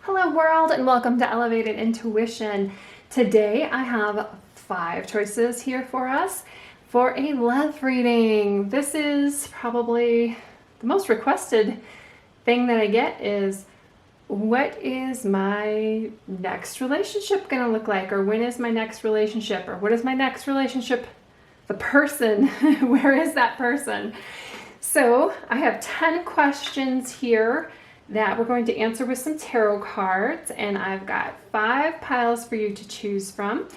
Hello world and welcome to Elevated Intuition. Today I have 5 choices here for us for a love reading. This is probably the most requested thing that I get is, what is my next relationship going to look like? Or when is my next relationship? Or what is my next relationship? The person, where is that person? So I have 10 questions here that we're going to answer with some tarot cards, and I've got 5 piles for you to choose from.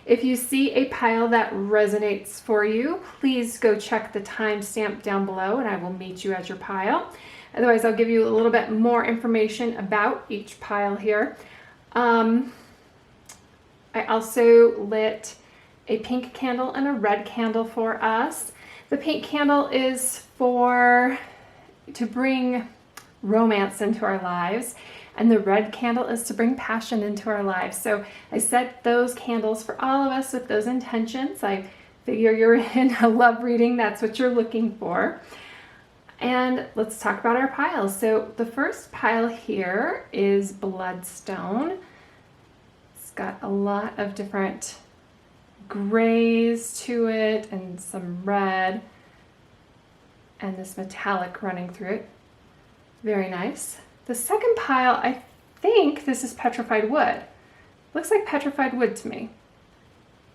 If you see a pile that resonates for you, please go check the timestamp down below and I will meet you at your pile. Otherwise, I'll give you a little bit more information about each pile here. I also lit a pink candle and a red candle for us. The pink candle is to bring romance into our lives, and the red candle is to bring passion into our lives. So I set those candles for all of us with those intentions. I figure you're in a love reading, that's what you're looking for. And let's talk about our piles. So the first pile here is Bloodstone. It's got a lot of different grays to it and some red and this metallic running through it. Very nice. The second pile, I think this is Petrified Wood. Looks like Petrified Wood to me.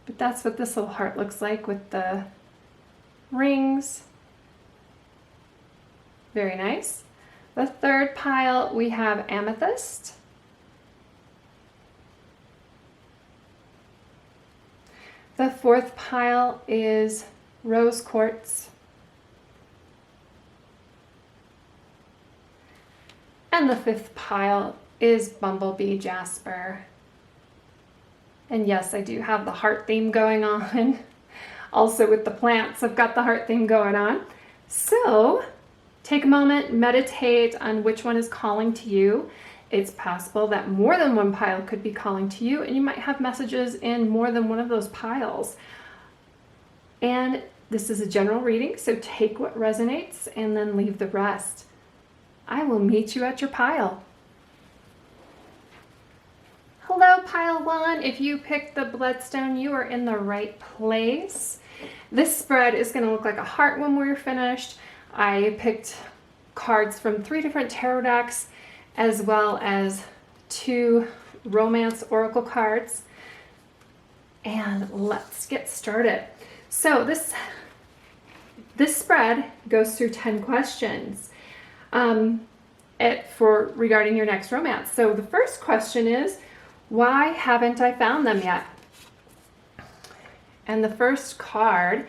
But that's what this little heart looks like with the rings. Very nice. The third pile, we have Amethyst. The fourth pile is Rose Quartz. And the fifth pile is Bumblebee Jasper. And yes, I do have the heart theme going on. Also with the plants, I've got the heart theme going on. So take a moment, meditate on which one is calling to you. It's possible that more than one pile could be calling to you, and you might have messages in more than one of those piles. And this is a general reading, so take what resonates and then leave the rest. I will meet you at your pile. Hello, pile 1. If you picked the Bloodstone, you are in the right place. This spread is going to look like a heart when we're finished. I picked cards from 3 different tarot decks, as well as 2 romance oracle cards. And let's get started. So this spread goes through 10 questions. Regarding your next romance. So the first question is, why haven't I found them yet? And the first card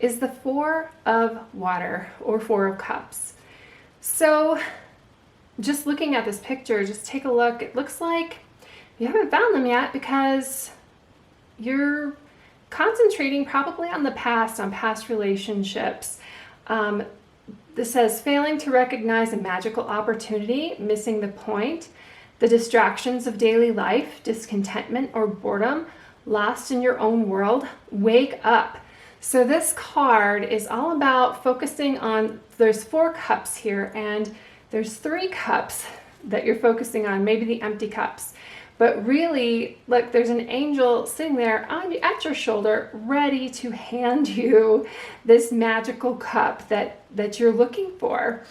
is the 4 of Water, or 4 of Cups. So just looking at this picture, just take a look. It looks like you haven't found them yet because you're concentrating probably on the past, on past relationships. This says, failing to recognize a magical opportunity, missing the point, the distractions of daily life, discontentment or boredom, lost in your own world, wake up. So this card is all about focusing on, there's 4 cups here, and there's 3 cups that you're focusing on, maybe the empty cups. But really, look, there's an angel sitting there at your shoulder, ready to hand you this magical cup that you're looking for.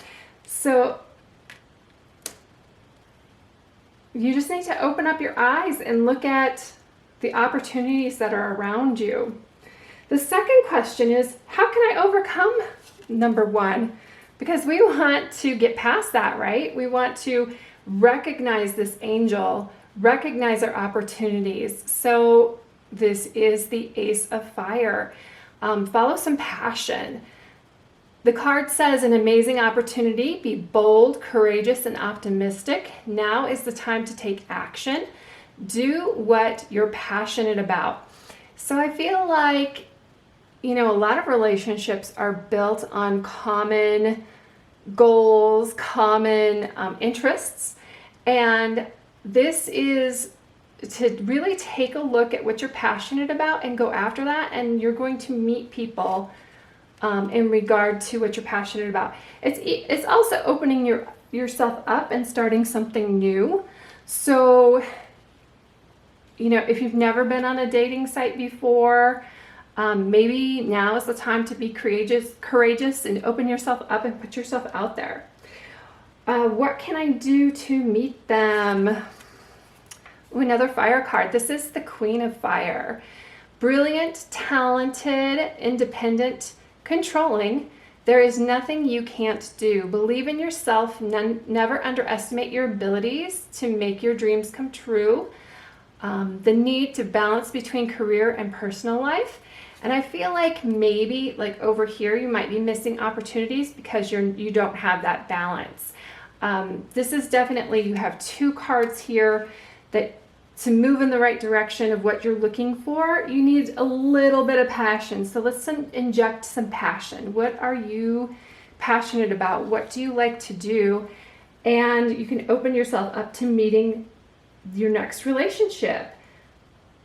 So you just need to open up your eyes and look at the opportunities that are around you. The second question is, how can I overcome number 1? Because we want to get past that, right? We want to recognize this angel, recognize our opportunities. So this is the Ace of Fire. Follow some passion. The card says, an amazing opportunity. Be bold, courageous, and optimistic. Now is the time to take action. Do what you're passionate about. So I feel like, a lot of relationships are built on common goals, common interests. And this is to really take a look at what you're passionate about and go after that, and you're going to meet people in regard to what you're passionate about. It's also opening yourself up and starting something new. So, if you've never been on a dating site before, maybe now is the time to be courageous and open yourself up and put yourself out there. What can I do to meet them? Ooh, another fire card. This is the Queen of Fire. Brilliant, talented, independent, controlling. There is nothing you can't do. Believe in yourself. Never underestimate your abilities to make your dreams come true. The need to balance between career and personal life. And I feel like maybe like over here you might be missing opportunities because you don't have that balance. This is definitely, you have two cards here that to move in the right direction of what you're looking for, you need a little bit of passion. So let's inject some passion. What are you passionate about? What do you like to do? And you can open yourself up to meeting your next relationship.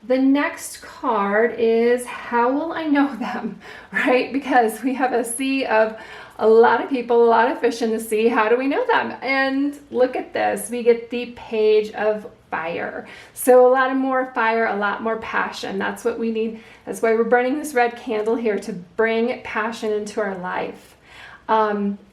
The next card is how will I know them, right? Because we have a sea of a lot of people, a lot of fish in the sea. How do we know them? And look at this. We get the Page of Fire. So a lot of more fire, a lot more passion. That's what we need. That's why we're burning this red candle here, to bring passion into our life.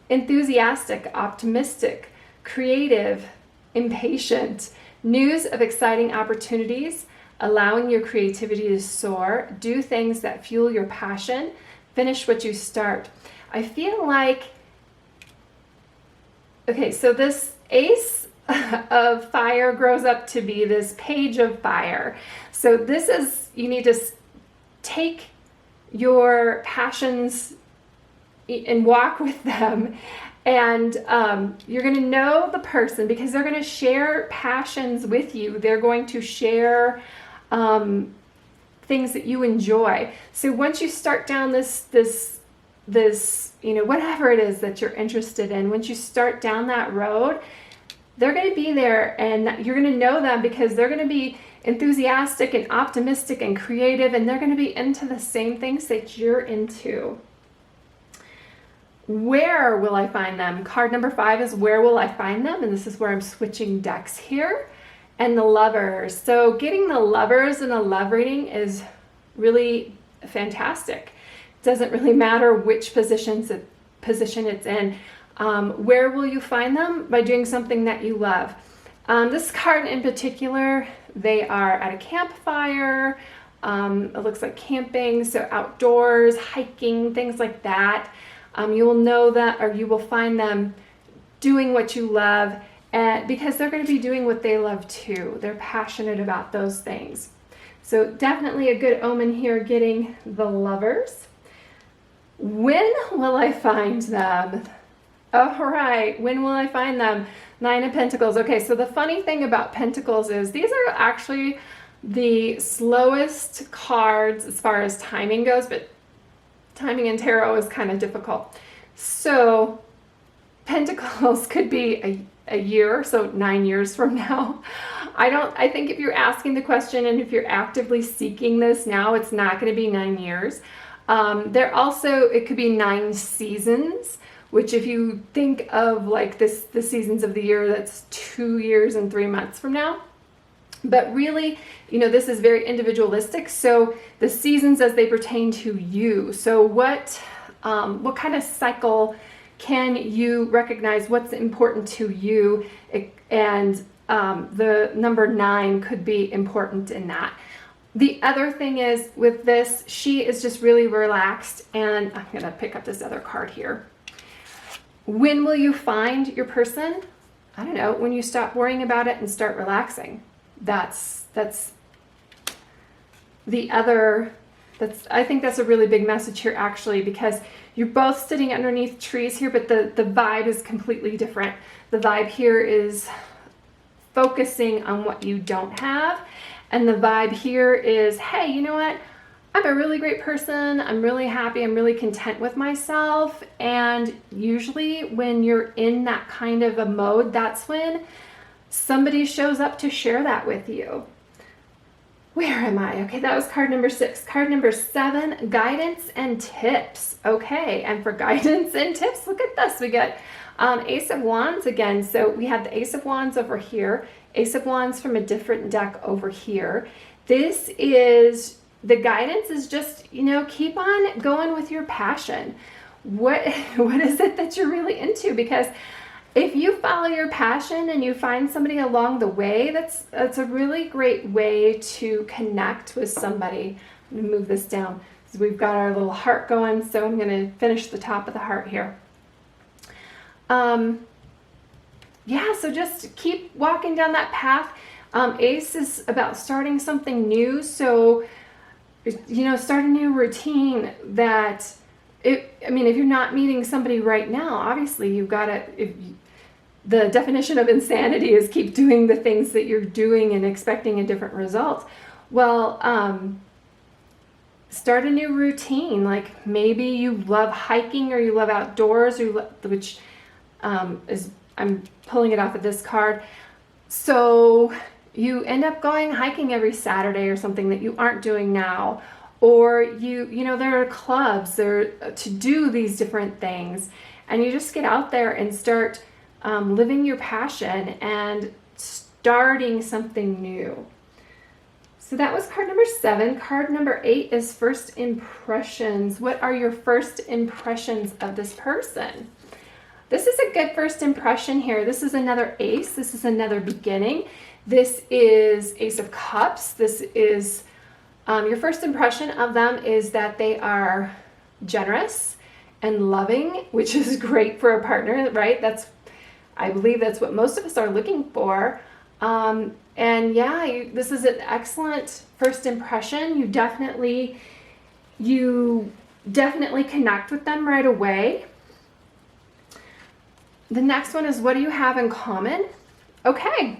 Enthusiastic, optimistic, creative, impatient. News of exciting opportunities, allowing your creativity to soar, do things that fuel your passion, finish what you start. I feel like, okay, so this Ace of Fire grows up to be this Page of Fire. So this is, you need to take your passions and walk with them. And you're going to know the person because they're going to share passions with you. They're going to share things that you enjoy. So once you start down this, whatever it is that you're interested in, once you start down that road, they're going to be there and you're going to know them because they're going to be enthusiastic and optimistic and creative, and they're going to be into the same things that you're into. Where will I find them? Card number 5 is where will I find them? And this is where I'm switching decks here. And the Lovers. So getting the Lovers in a love reading is really fantastic. It doesn't really matter which position it's in. Where will you find them? By doing something that you love. This card in particular, they are at a campfire. It looks like camping, so outdoors, hiking, things like that. You will know that, or you will find them doing what you love, and because they're going to be doing what they love too. They're passionate about those things. So definitely a good omen here, getting the Lovers. When will I find them? All right, when will I find them? 9 of Pentacles. Okay, so the funny thing about Pentacles is these are actually the slowest cards as far as timing goes, but timing in tarot is kind of difficult. So Pentacles could be a year, so 9 years from now. I think if you're asking the question and if you're actively seeking this now, it's not going to be 9 years. It could be 9 seasons, which if you think of like the seasons of the year, that's 2 years and 3 months from now. But really, this is very individualistic. So the seasons as they pertain to you. So what kind of cycle can you recognize what's important to you? And the number 9 could be important in that. The other thing is with this, she is just really relaxed. And I'm going to pick up this other card here. When will you find your person? I don't know, when you stop worrying about it and start relaxing. That's the other, I think that's a really big message here actually, because you're both sitting underneath trees here, but the vibe is completely different. The vibe here is focusing on what you don't have. And the vibe here is, hey, you know what? I'm a really great person. I'm really happy. I'm really content with myself. And usually when you're in that kind of a mode, that's when somebody shows up to share that with you. Where am I? Okay, that was card number 6. Card number 7, guidance and tips. Okay, and for guidance and tips, look at this. We got Ace of Wands again. So we have the Ace of Wands over here, Ace of Wands from a different deck over here. This is, the guidance is just, you know, keep on going with your passion. What is it that you're really into? Because if you follow your passion and you find somebody along the way, that's a really great way to connect with somebody. I'm going to move this down. So we've got our little heart going, so I'm going to finish the top of the heart here. Yeah, so just keep walking down that path. Ace is about starting something new, so, you know, start a new routine that, I mean, if you're not meeting somebody right now, obviously you've got to, the definition of insanity is keep doing the things that you're doing and expecting a different result. Well, start a new routine. Like maybe you love hiking or you love outdoors, or which is, I'm pulling it off of this card. So you end up going hiking every Saturday or something that you aren't doing now. Or you know, there are clubs there to do these different things, and you just get out there and start living your passion and starting something new. So that was card number 7. Card number 8 is first impressions. What are your first impressions of this person? This is a good first impression here. This is another ace. This is another beginning. This is Ace of Cups. This is your first impression of them is that they are generous and loving, which is great for a partner, right? I believe that's what most of us are looking for. And yeah, this is an excellent first impression. You definitely connect with them right away. The next one is, what do you have in common? Okay.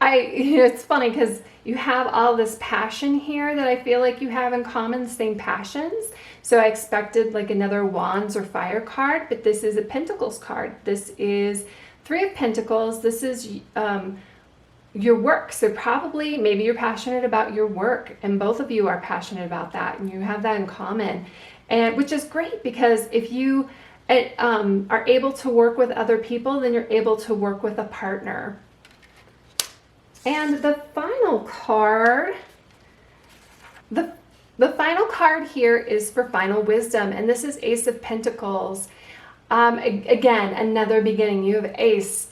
It's funny because you have all this passion here that I feel like you have in common, the same passions. So I expected like another Wands or Fire card, but this is a Pentacles card. This is 3 of Pentacles. This is your work. So probably maybe you're passionate about your work, and both of you are passionate about that, and you have that in common, and which is great, because if you are able to work with other people, then you're able to work with a partner. And the final card, the final card here is for final wisdom, and this is Ace of Pentacles. Again, another beginning. You have ace,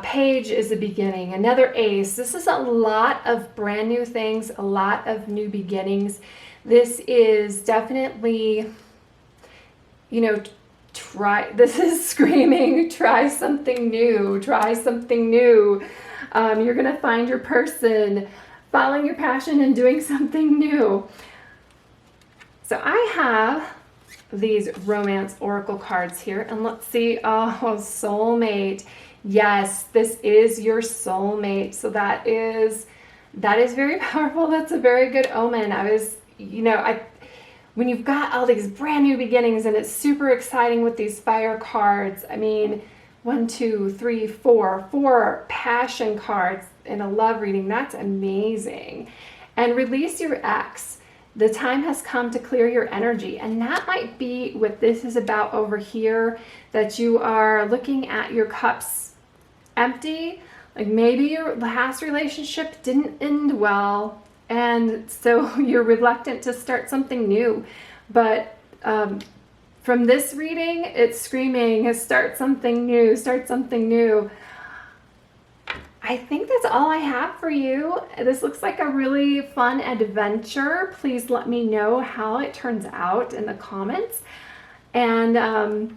page is a beginning, another ace. This is a lot of brand new things, a lot of new beginnings. This is definitely, you know, this is screaming, try something new, try something new. You're going to find your person, following your passion and doing something new. So I have these romance oracle cards here, and let's see. Oh, soulmate. Yes, this is your soulmate. So that is very powerful. That's a very good omen. When you've got all these brand new beginnings and it's super exciting with these fire cards, I mean, 1, 2, 3, 4 passion cards in a love reading. That's amazing. And release your ex. The time has come to clear your energy. And that might be what this is about over here, that you are looking at your cups empty. Like maybe your last relationship didn't end well, and so you're reluctant to start something new. But from this reading, it's screaming, start something new, start something new. I think that's all I have for you. This looks like a really fun adventure. Please let me know how it turns out in the comments. And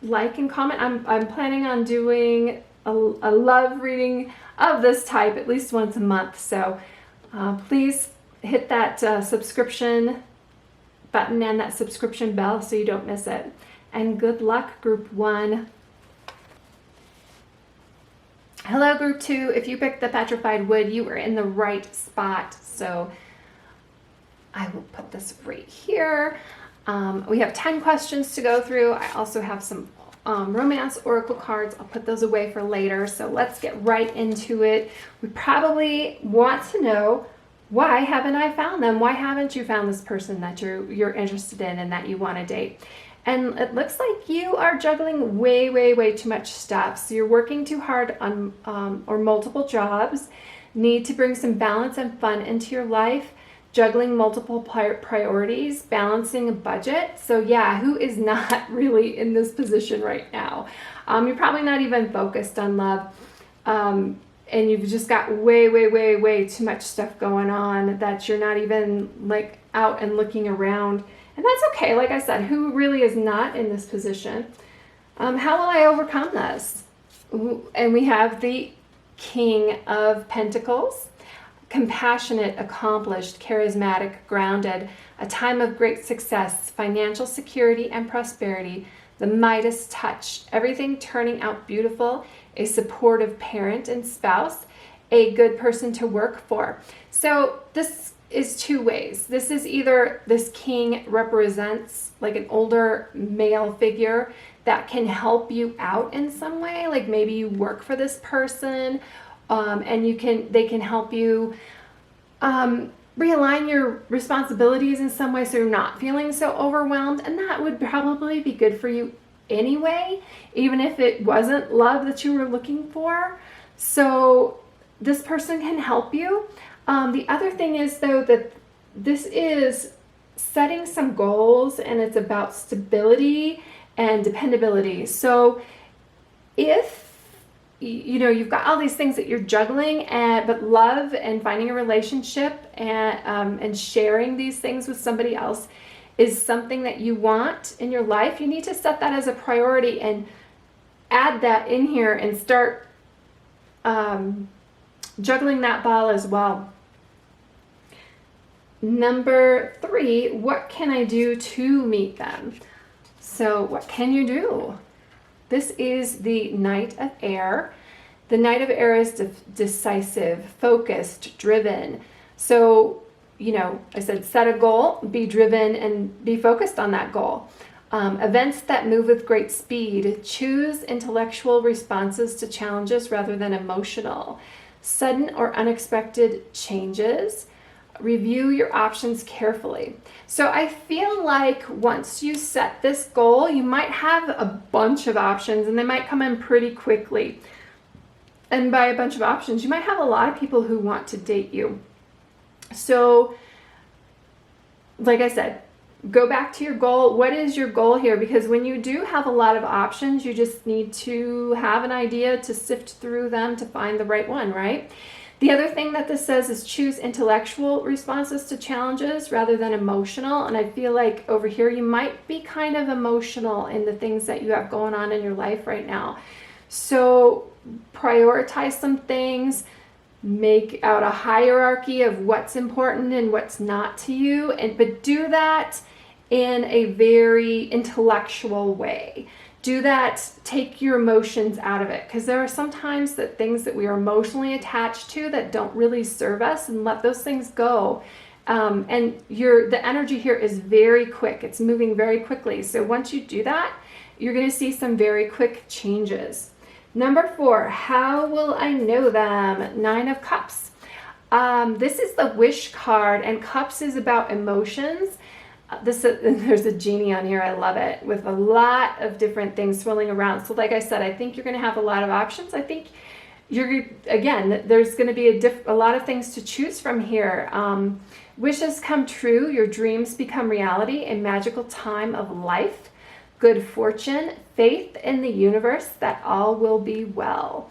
like and comment. I'm planning on doing a love reading of this type at least once a month. So please hit that subscription button and that subscription bell so you don't miss it. And good luck, Group 1. Hello, Group 2. If you picked the Petrified Wood, you were in the right spot. So I will put this right here. We have 10 questions to go through. I also have some romance oracle cards. I'll put those away for later. So let's get right into it. We probably want to know, why haven't I found them? Why haven't you found this person that you're interested in and that you want to date? And it looks like you are juggling way too much stuff. So you're working too hard on or multiple jobs, need to bring some balance and fun into your life, juggling multiple priorities, balancing a budget. So yeah, who is not really in this position right now? You're probably not even focused on love. And you've just got way too much stuff going on that you're not even like out and looking around. And that's okay. Like I said, who really is not in this position? How will I overcome this? And we have the King of Pentacles. Compassionate, accomplished, charismatic, grounded, a time of great success, financial security and prosperity, the Midas touch, everything turning out beautiful, a supportive parent and spouse, a good person to work for. So this is two ways. This is either this king represents like an older male figure that can help you out in some way, like maybe you work for this person, and they can help you realign your responsibilities in some way so you're not feeling so overwhelmed, and that would probably be good for you anyway, even if it wasn't love that you were looking for. So this person can help you. The other thing is though that this is setting some goals and it's about stability and dependability. So if you've got all these things that you're juggling, but love and finding a relationship and sharing these things with somebody else is something that you want in your life, you need to set that as a priority and add that in here and start juggling that ball as well. Number 3, what can I do to meet them? So what can you do? This is the Knight of Air. The Knight of Air is decisive, focused, driven. So, I said set a goal, be driven, and be focused on that goal. Events that move with great speed. Choose intellectual responses to challenges rather than emotional. Sudden or unexpected changes. Review your options carefully. So I feel like once you set this goal, you might have a bunch of options and they might come in pretty quickly. And by a bunch of options, you might have a lot of people who want to date you. So, like I said, go back to your goal. What is your goal here? Because when you do have a lot of options, you just need to have an idea to sift through them to find the right one, right? The other thing that this says is choose intellectual responses to challenges rather than emotional. And I feel like over here you might be kind of emotional in the things that you have going on in your life right now. So prioritize some things, make out a hierarchy of what's important and what's not to you, but do that in a very intellectual way. Do that, take your emotions out of it, because there are sometimes that things that we are emotionally attached to that don't really serve us, and let those things go. And the energy here is very quick. It's moving very quickly. So once you do that, you're going to see some very quick changes. Number 4, how will I know them? 9 of Cups. This is the Wish card, and Cups is about emotions. There's a genie on here. I love it, with a lot of different things swirling around. So like I said, I think you're going to have a lot of options. I think there's going to be a lot of things to choose from here. Wishes come true. Your dreams become reality. A magical time of life. Good fortune. Faith in the universe that all will be well.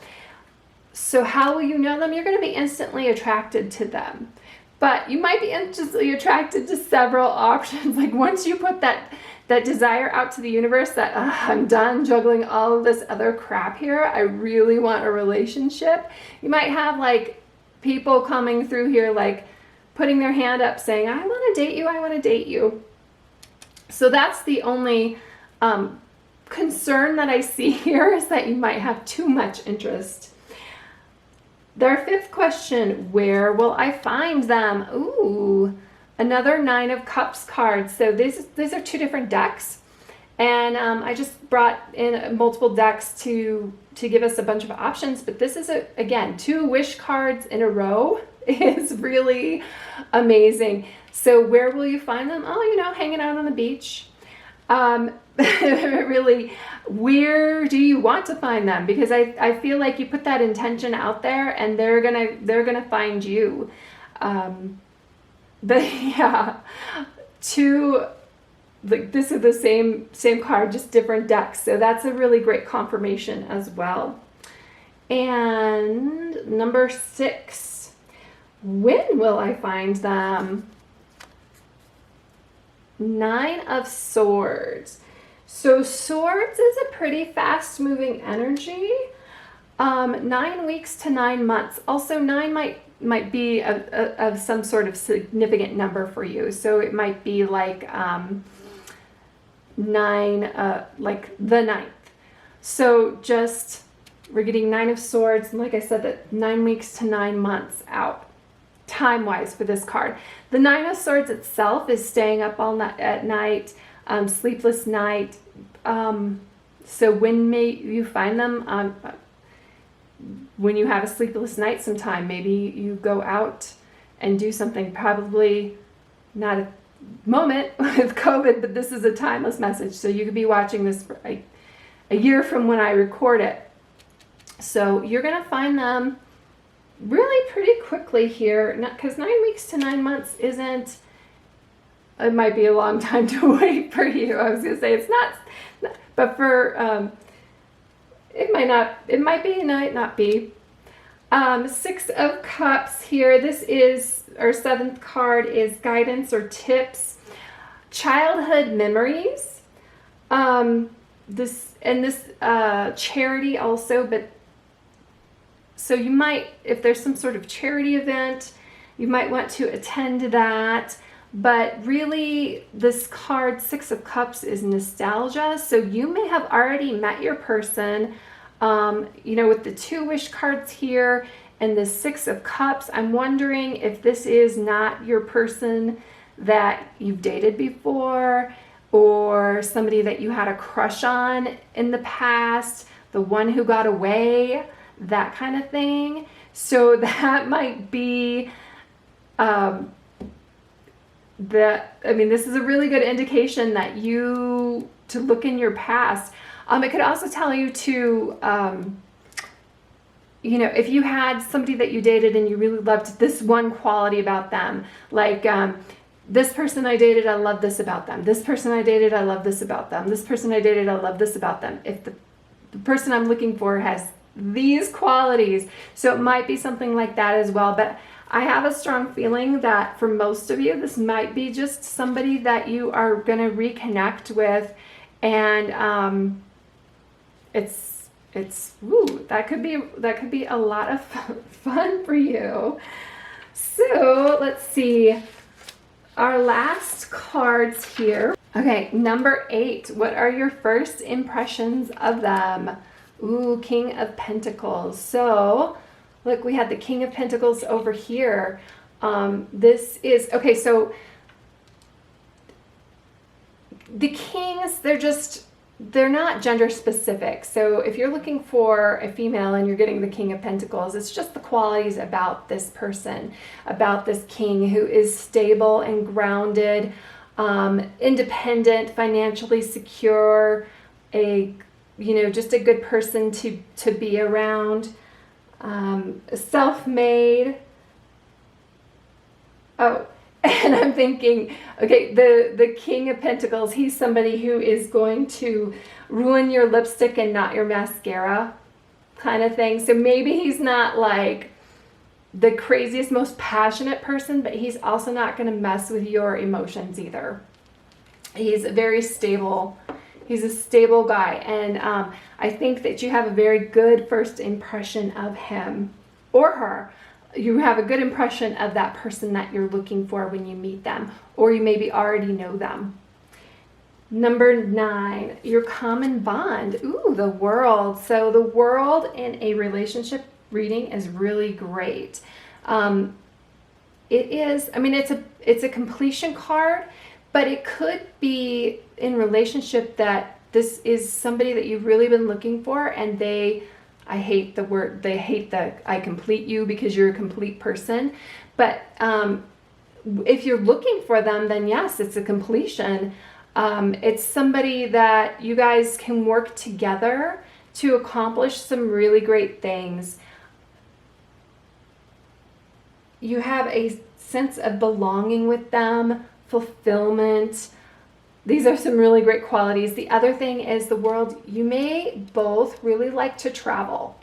So how will you know them? You're going to be instantly attracted to them. But you might be instantly attracted to several options. Like once you put that desire out to the universe that I'm done juggling all of this other crap here, I really want a relationship. You might have like people coming through here like putting their hand up saying, I want to date you, I want to date you. So that's the only concern that I see here, is that you might have too much interest. Their 5th question, where will I find them? Ooh, another 9 of Cups card. So these are 2 different decks. And I just brought in multiple decks to give us a bunch of options, but this is, again, 2 wish cards in a row is really amazing. So where will you find them? Oh, you know, hanging out on the beach. Really, where do you want to find them? Because I feel like you put that intention out there and they're gonna find you. But yeah, 2, like, this is the same card, just different decks. So that's a really great confirmation as well. And number 6, when will I find them? 9 of Swords. So Swords is a pretty fast moving energy. 9 weeks to 9 months. Also 9 might be of some sort of significant number for you. So it might be like 9, like the 9th. So just, we're getting 9 of Swords, and like I said, that 9 weeks to 9 months out, time-wise, for this card. The 9 of Swords itself is staying up all night at night, sleepless night. So when may you find them? When you have a sleepless night sometime, maybe you go out and do something. Probably not a moment with COVID, but this is a timeless message. So you could be watching this for a year from when I record it. So you're going to find them really pretty quickly here, because 9 weeks to 9 months isn't, it might be a long time to wait for you. I was going to say it's not, but for, it might be, it might not be. 6 of Cups here. This is, our 7th card is guidance or tips, childhood memories. This charity also, but so you might, if there's some sort of charity event, you might want to attend that. But really, this card, 6 of Cups, is nostalgia. So you may have already met your person. You know, with the 2 wish cards here and the 6 of Cups, I'm wondering if this is not your person that you've dated before, or somebody that you had a crush on in the past, the one who got away, that kind of thing. So that might be this is a really good indication that to look in your past. It could also tell you to, you know, if you had somebody that you dated and you really loved this one quality about them, like, this person I dated, I love this about them. This person I dated, I love this about them. This person I dated, I love this about them. If the person I'm looking for has these qualities, so it might be something like that as well. But I have a strong feeling that for most of you, this might be just somebody that you are going to reconnect with, and that could be a lot of fun for you. So let's see our last cards here. Okay, number 8. What are your first impressions of them? Ooh, King of Pentacles. So look, we had the King of Pentacles over here. This is, okay, so the kings, they're not gender specific. So if you're looking for a female and you're getting the King of Pentacles, it's just the qualities about this person, about this king, who is stable and grounded, independent, financially secure, just a good person to be around, self-made. Oh, and I'm thinking, okay, the King of Pentacles, he's somebody who is going to ruin your lipstick and not your mascara, kind of thing. So maybe he's not like the craziest, most passionate person, but he's also not going to mess with your emotions either. He's very stable. He's a stable guy, and I think that you have a very good first impression of him or her. You have a good impression of that person that you're looking for when you meet them, or you maybe already know them. Number 9, your common bond. Ooh, the World. So the World in a relationship reading is really great. It is, it's a completion card, But it could be in relationship that this is somebody that you've really been looking for, and I hate the word, they hate the I complete you because you're a complete person. But if you're looking for them, then yes, it's a completion. It's somebody that you guys can work together to accomplish some really great things. You have a sense of belonging with them, fulfillment. These are some really great qualities. The other thing is the world. You may both really like to travel,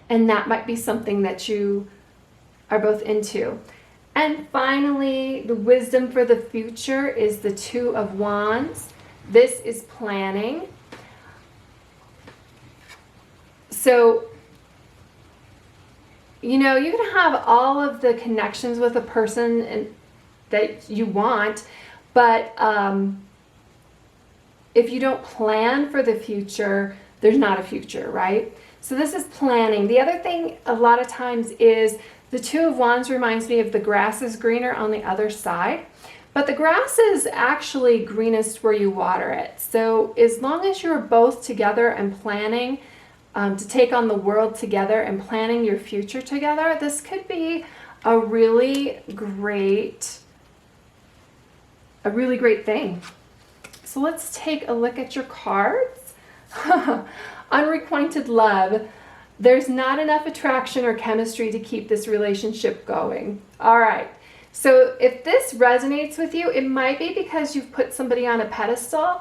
and that might be something that you are both into. And finally, the wisdom for the future is the Two of Wands. This is planning. So, you know, you can have all of the connections with a person that you want, but if you don't plan for the future, there's not a future, right? So this is planning. The other thing a lot of times is the Two of Wands reminds me of the grass is greener on the other side, but the grass is actually greenest where you water it. So as long as you're both together and planning to take on the world together and planning your future together, this could be a really great thing. So let's take a look at your cards. Unrequited love. There's not enough attraction or chemistry to keep this relationship going. All right. So if this resonates with you, it might be because you've put somebody on a pedestal.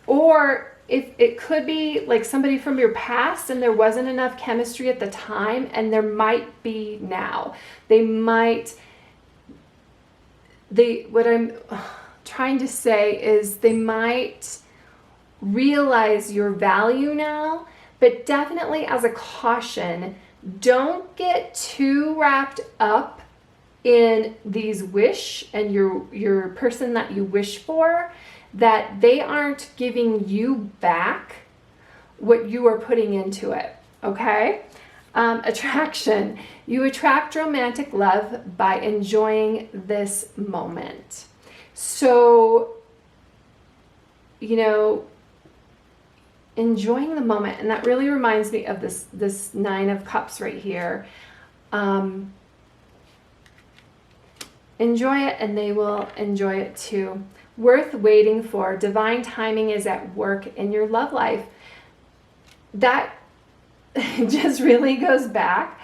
Or if it could be like somebody from your past and there wasn't enough chemistry at the time, and there might be now. What I'm trying to say is they might realize your value now, but definitely as a caution, don't get too wrapped up in these wish and your person that you wish for, that they aren't giving you back what you are putting into it, okay? Attraction. You attract romantic love by enjoying this moment. So, you know, enjoying the moment. And that really reminds me of this Nine of Cups right here. Enjoy it, and they will enjoy it too. Worth waiting for. Divine timing is at work in your love life. That just really goes back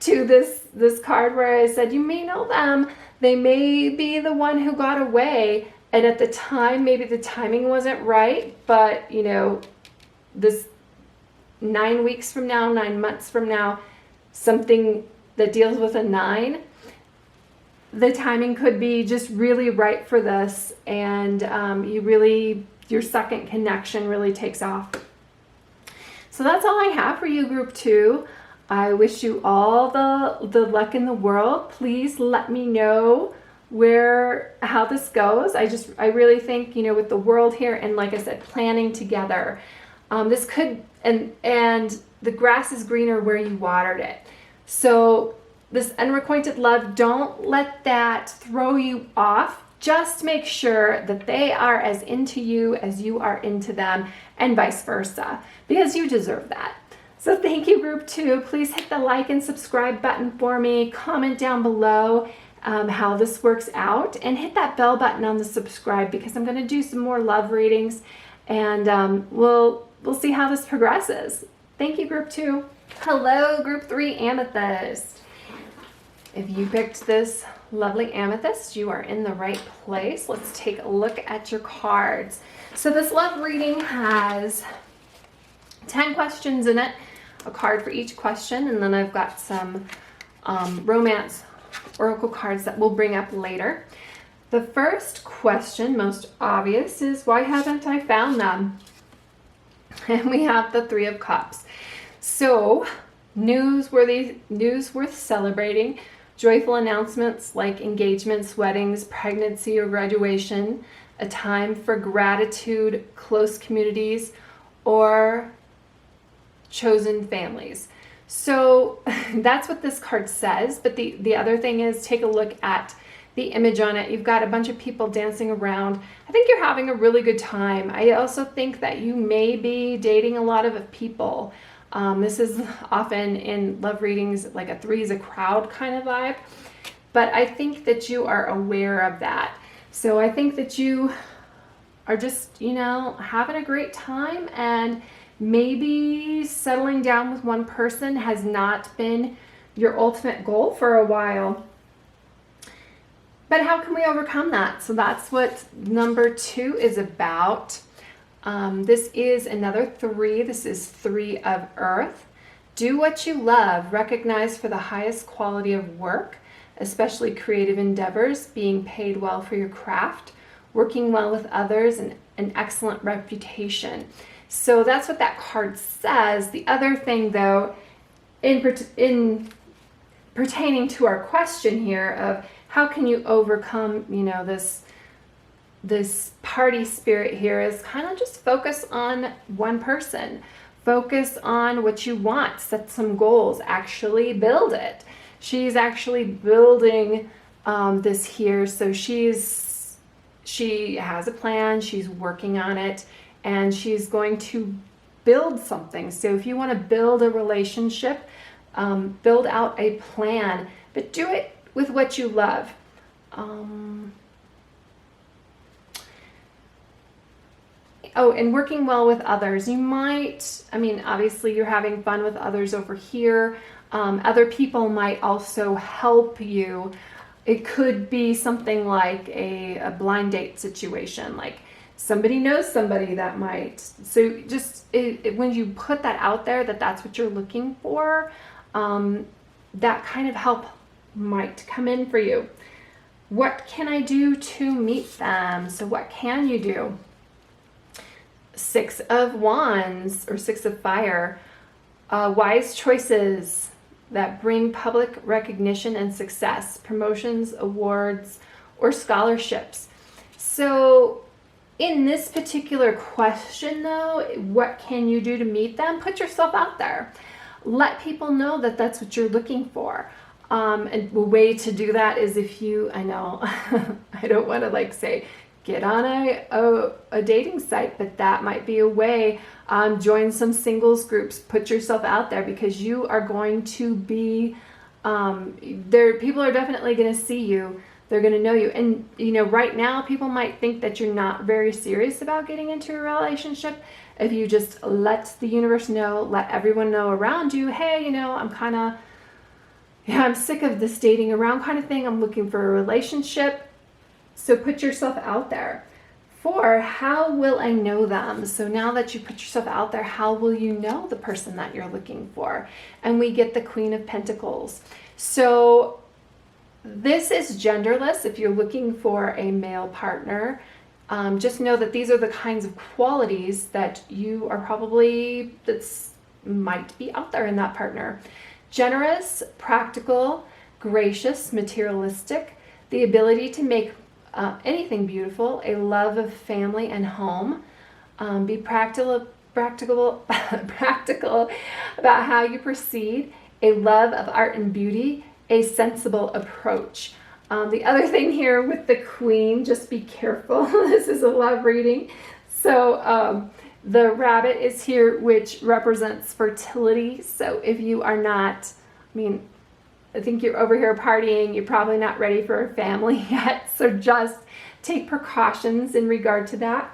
to this card where I said, you may know them. They may be the one who got away, and at the time, maybe the timing wasn't right, but you know, this 9 weeks from now, 9 months from now, something that deals with a 9, the timing could be just really right for this, and your second connection really takes off. So that's all I have for you, Group 2. I wish you all the luck in the world. Please let me know how this goes. I really think, you know, with the world here, and like I said, planning together, this could, and the grass is greener where you watered it. So this unrequited love, don't let that throw you off. Just make sure that they are as into you as you are into them, and vice versa, because you deserve that. So thank you, Group 2. Please hit the like and subscribe button for me. Comment down below how this works out, and hit that bell button on the subscribe, because I'm going to do some more love readings, and we'll see how this progresses. Thank you, Group 2. Hello, Group 3 Amethyst. If you picked this lovely amethyst, you are in the right place. Let's take a look at your cards. So this love reading has 10 questions in it, a card for each question, and then I've got some romance oracle cards that we'll bring up later. The first question, most obvious, is why haven't I found them? And we have the Three of Cups. So news worth celebrating, joyful announcements like engagements, weddings, pregnancy, or graduation, a time for gratitude, close communities, or chosen families. So that's what this card says. But the other thing is, take a look at the image on it. You've got a bunch of people dancing around. I think you're having a really good time. I also think that you may be dating a lot of people. This is often in love readings like a three's a crowd kind of vibe. But I think that you are aware of that. So I think that you are just, having a great time, and maybe settling down with one person has not been your ultimate goal for a while. But how can we overcome that? So that's what number 2 is about. This is another 3. This is 3 of Earth. Do what you love. Recognize for the highest quality of work, especially creative endeavors, being paid well for your craft, working well with others, and an excellent reputation. So that's what that card says. The other thing, though, in pertaining to our question here of how can you overcome, this party spirit here, is kind of just focus on one person. Focus on what you want. Set some goals. Actually build it. She's actually building this here. So she has a plan. She's working on it, and she's going to build something. So if you want to build a relationship, build out a plan, but do it with what you love. And working well with others. You might, obviously you're having fun with others over here. Other people might also help you. It could be something like a blind date situation, like somebody knows somebody that might. So just when you put that out there, that's what you're looking for, that kind of help might come in for you. What can I do to meet them? So what can you do? 6 of Wands, or 6 of Fire. Wise choices that bring public recognition and success, promotions, awards, or scholarships. So in this particular question, though, what can you do to meet them? Put yourself out there. Let people know that that's what you're looking for. And the way to do that is I know, I don't want to say, get on a dating site, but that might be a way. Join some singles groups. Put yourself out there, because you are going to be there. People are definitely going to see you. They're going to know you. And right now people might think that you're not very serious about getting into a relationship. If you just let the universe know, let everyone know around you, hey, I'm sick of this dating around kind of thing. I'm looking for a relationship. So put yourself out there. 4, how will I know them? So now that you put yourself out there, how will you know the person that you're looking for? And we get the Queen of Pentacles. So this is genderless. If you're looking for a male partner, just know that these are the kinds of qualities that you are probably, might be out there in that partner. Generous, practical, gracious, materialistic, the ability to make anything beautiful, a love of family and home, be practical about how you proceed, a love of art and beauty, a sensible approach. The other thing here with the Queen, just be careful. This is a love reading. So the rabbit is here, which represents fertility. So if you are not, I think you're over here partying, you're probably not ready for a family yet. So just take precautions in regard to that.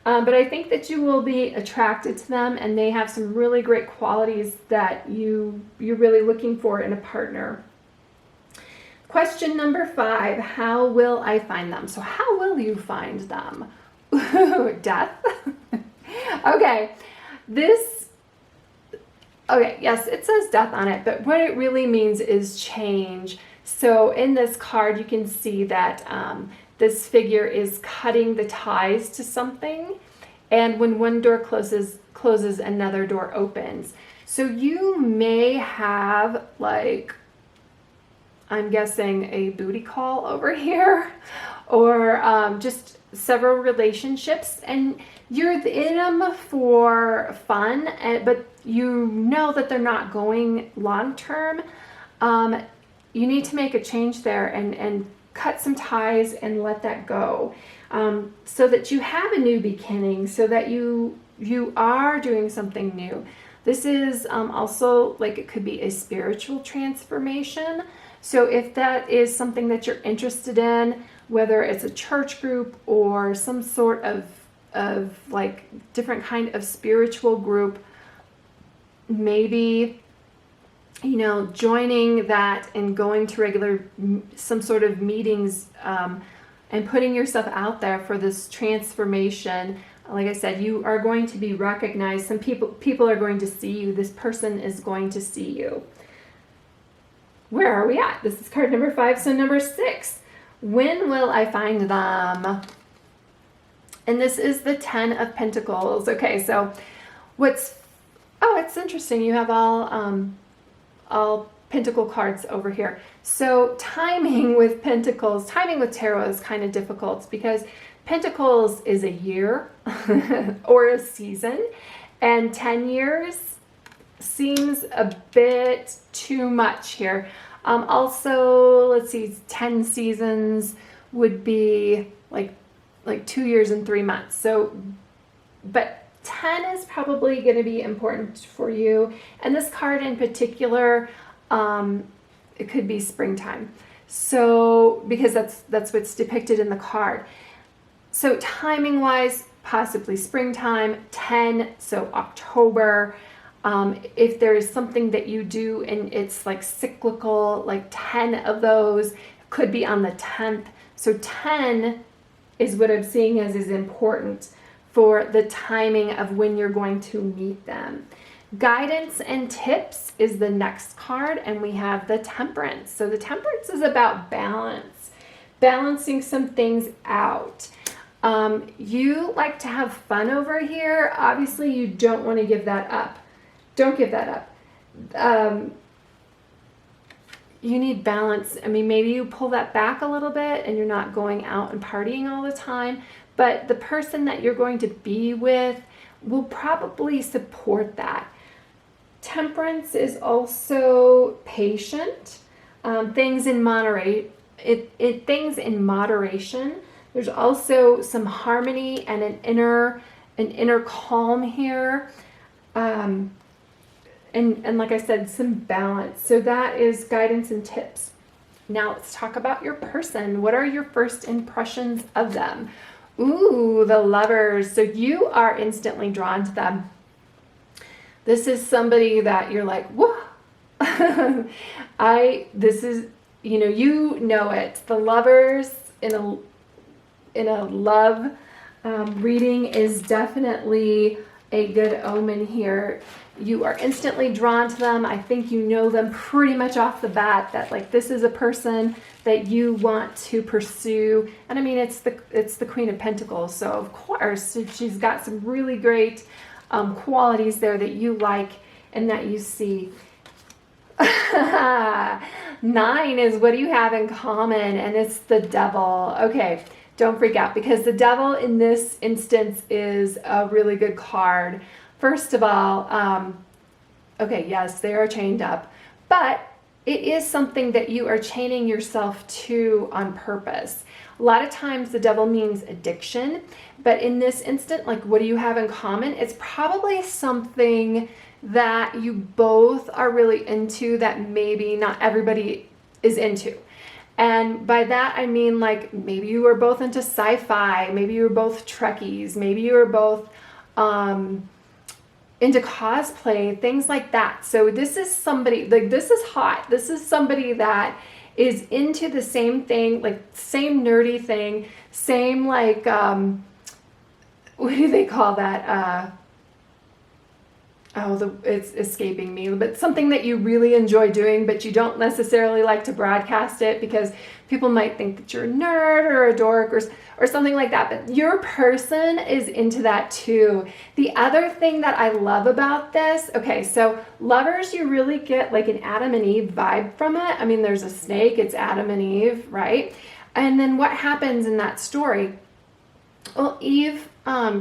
But I think that you will be attracted to them, and they have some really great qualities that you're really looking for in a partner. Question number 5, how will I find them? So how will you find them? Death. Okay, yes, it says death on it, but what it really means is change. So in this card, you can see that this figure is cutting the ties to something, and when one door closes, another door opens. So you may have, I'm guessing, a booty call over here, or just several relationships, and you're in them for fun, but you know that they're not going long term. You need to make a change there and cut some ties and let that go, so that you have a new beginning, so that you are doing something new. This is also like it could be a spiritual transformation. So if that is something that you're interested in, whether it's a church group or some sort of like different kind of spiritual group, maybe, you know, joining that and going to regular some sort of meetings, and putting yourself out there for this transformation. Like I said, you are going to be recognized. Some people are going to see you. This person is going to see you. Where are we at? This is card number 5. So number 6, when will I find them? And this is the 10 of Pentacles. Okay, so it's interesting. You have all Pentacle cards over here. So timing with Pentacles, timing with Tarot is kind of difficult because Pentacles is a year or a season, and 10 years seems a bit too much here. Also, let's see, 10 seasons would be like 2 years and 3 months. So, but 10 is probably going to be important for you. And this card in particular, it could be springtime. So, because that's what's depicted in the card. So timing wise, possibly springtime. 10, so October. If there is something that you do and it's like cyclical, like 10 of those could be on the 10th. So 10 is what I'm seeing as is important for the timing of when you're going to meet them. Guidance and tips is the next card, and we have the Temperance. So the Temperance is about balance, balancing some things out. You like to have fun over here. Obviously, you don't want to give that up. Don't give that up. You need balance. I mean, maybe you pull that back a little bit and you're not going out and partying all the time, but the person that you're going to be with will probably support that. Temperance is also patient. Things in things in moderation. There's also some harmony and an inner calm here. And like I said, some balance. So that is guidance and tips. Now let's talk about your person. What are your first impressions of them? Ooh, the Lovers. So you are instantly drawn to them. This is somebody that you're like, whoa. This is, you know it. The Lovers in a love reading is definitely a good omen here. You are instantly drawn to them. I think you know them pretty much off the bat that like this is a person that you want to pursue. And I mean, it's the Queen of Pentacles. So of course, she's got some really great qualities there that you like and that you see. 9 is what do you have in common? And it's the Devil. Okay, don't freak out because the Devil in this instance is a really good card. First of all, okay, yes, they are chained up, but it is something that you are chaining yourself to on purpose. A lot of times the Devil means addiction, but in this instant, like what do you have in common? It's probably something that you both are really into that maybe not everybody is into. And by that, I mean like maybe you are both into sci-fi, maybe you were both Trekkies, maybe you were both into cosplay, things like that. So this is somebody, like this is hot. This is somebody that is into the same thing, like same nerdy thing, same like, what do they call that? It's escaping me, but something that you really enjoy doing, but you don't necessarily like to broadcast it because people might think that you're a nerd or a dork or something like that. But your person is into that too. The other thing that I love about this, okay, so Lovers, you really get like an Adam and Eve vibe from it. I mean, there's a snake, it's Adam and Eve, right? And then what happens in that story? Well, Eve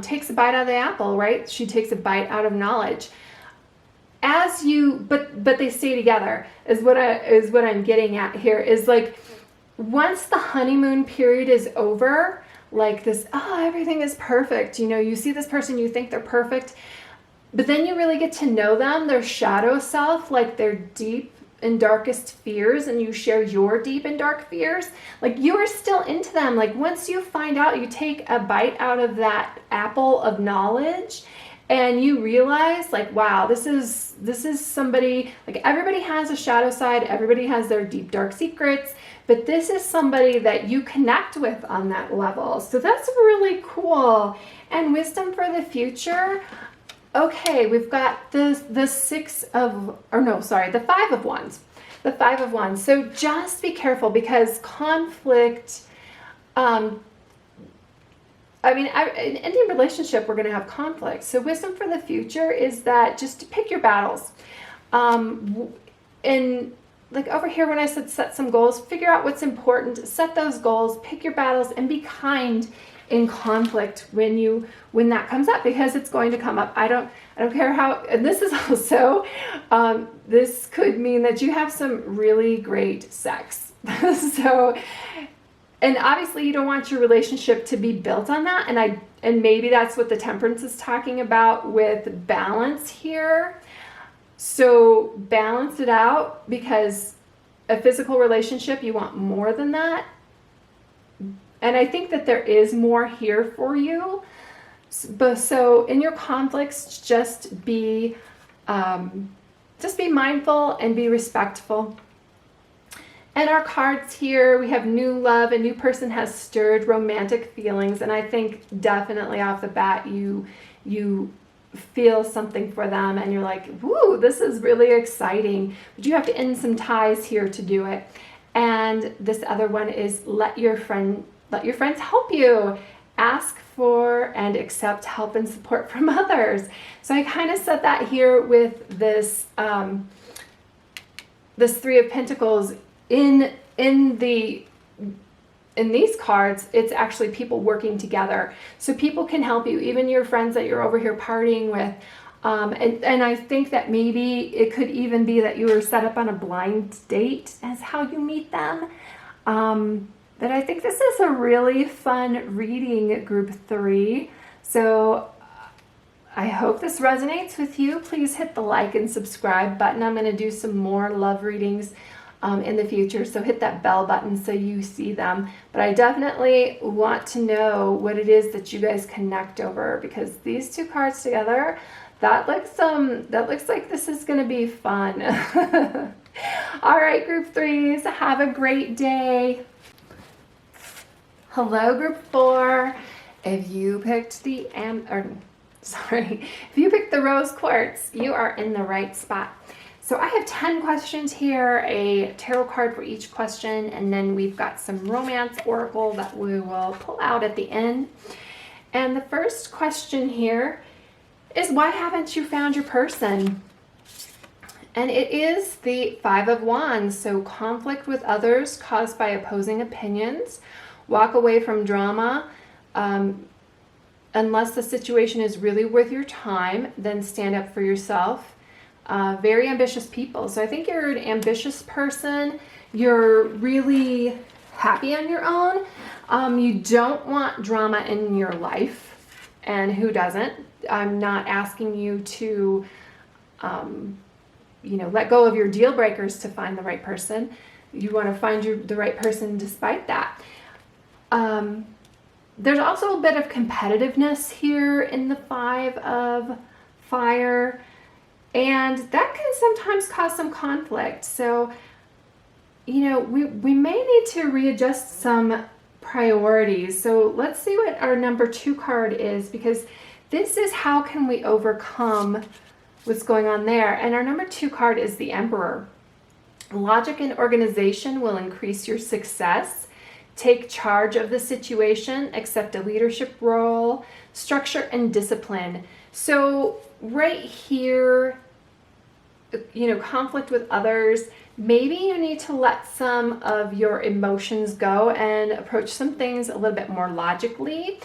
takes a bite out of the apple, right? She takes a bite out of knowledge. But they stay together is what I'm getting at here is like once the honeymoon period is over, like this, oh, everything is perfect. You see this person, you think they're perfect, but then you really get to know them, their shadow self, like their deep and darkest fears, and you share your deep and dark fears. Like, you are still into them. Like, once you find out, you take a bite out of that apple of knowledge, and you realize, like, wow, this is somebody, like, everybody has a shadow side, everybody has their deep dark secrets, but this is somebody that you connect with on that level. So that's really cool. And wisdom for the future. Okay, we've got the Five of Wands. The Five of Wands. So just be careful, because conflict, in any relationship, we're going to have conflict. So wisdom for the future is that just to pick your battles. And like over here, when I said set some goals, figure out what's important, set those goals, pick your battles, and be kind in conflict when that comes up, because it's going to come up. I don't care how, and this is also, this could mean that you have some really great sex. So, and obviously you don't want your relationship to be built on that. And maybe that's what the Temperance is talking about with balance here. So balance it out, because a physical relationship, you want more than that. And I think that there is more here for you. So in your conflicts, just be mindful and be respectful. And our cards here, we have new love. A new person has stirred romantic feelings. And I think definitely off the bat, you feel something for them, and you're like, woo, this is really exciting. But you have to end some ties here to do it. And this other one is let your friends help you. Ask for and accept help and support from others. So I kind of said that here with this this Three of Pentacles. In these cards, it's actually people working together. So people can help you, even your friends that you're over here partying with. And I think that maybe it could even be that you were set up on a blind date as how you meet them. But I think this is a really fun reading, group 3. So I hope this resonates with you. Please hit the like and subscribe button. I'm going to do some more love readings in the future, so hit that bell button so you see them. But I definitely want to know what it is that you guys connect over, because these two cards together, that looks like this is going to be fun. All right, group 3s, have a great day. Hello, group 4. If you picked the rose quartz, you are in the right spot. So I have 10 questions here, a tarot card for each question, and then we've got some romance oracle that we will pull out at the end. And the first question here is, why haven't you found your person? And it is the Five of Wands. So conflict with others caused by opposing opinions. Walk away from drama. Unless the situation is really worth your time, then stand up for yourself. Very ambitious people. So I think you're an ambitious person. You're really happy on your own. You don't want drama in your life. And who doesn't? I'm not asking you to, let go of your deal breakers to find the right person. You want to find the right person despite that. There's also a bit of competitiveness here in the Five of Fire. And that can sometimes cause some conflict. So, we may need to readjust some priorities. So let's see what our number 2 card is, because this is how can we overcome what's going on there. And our number 2 card is the Emperor. Logic and organization will increase your success. Take charge of the situation, accept a leadership role, structure and discipline. So right here, conflict with others, maybe you need to let some of your emotions go and approach some things a little bit more logically.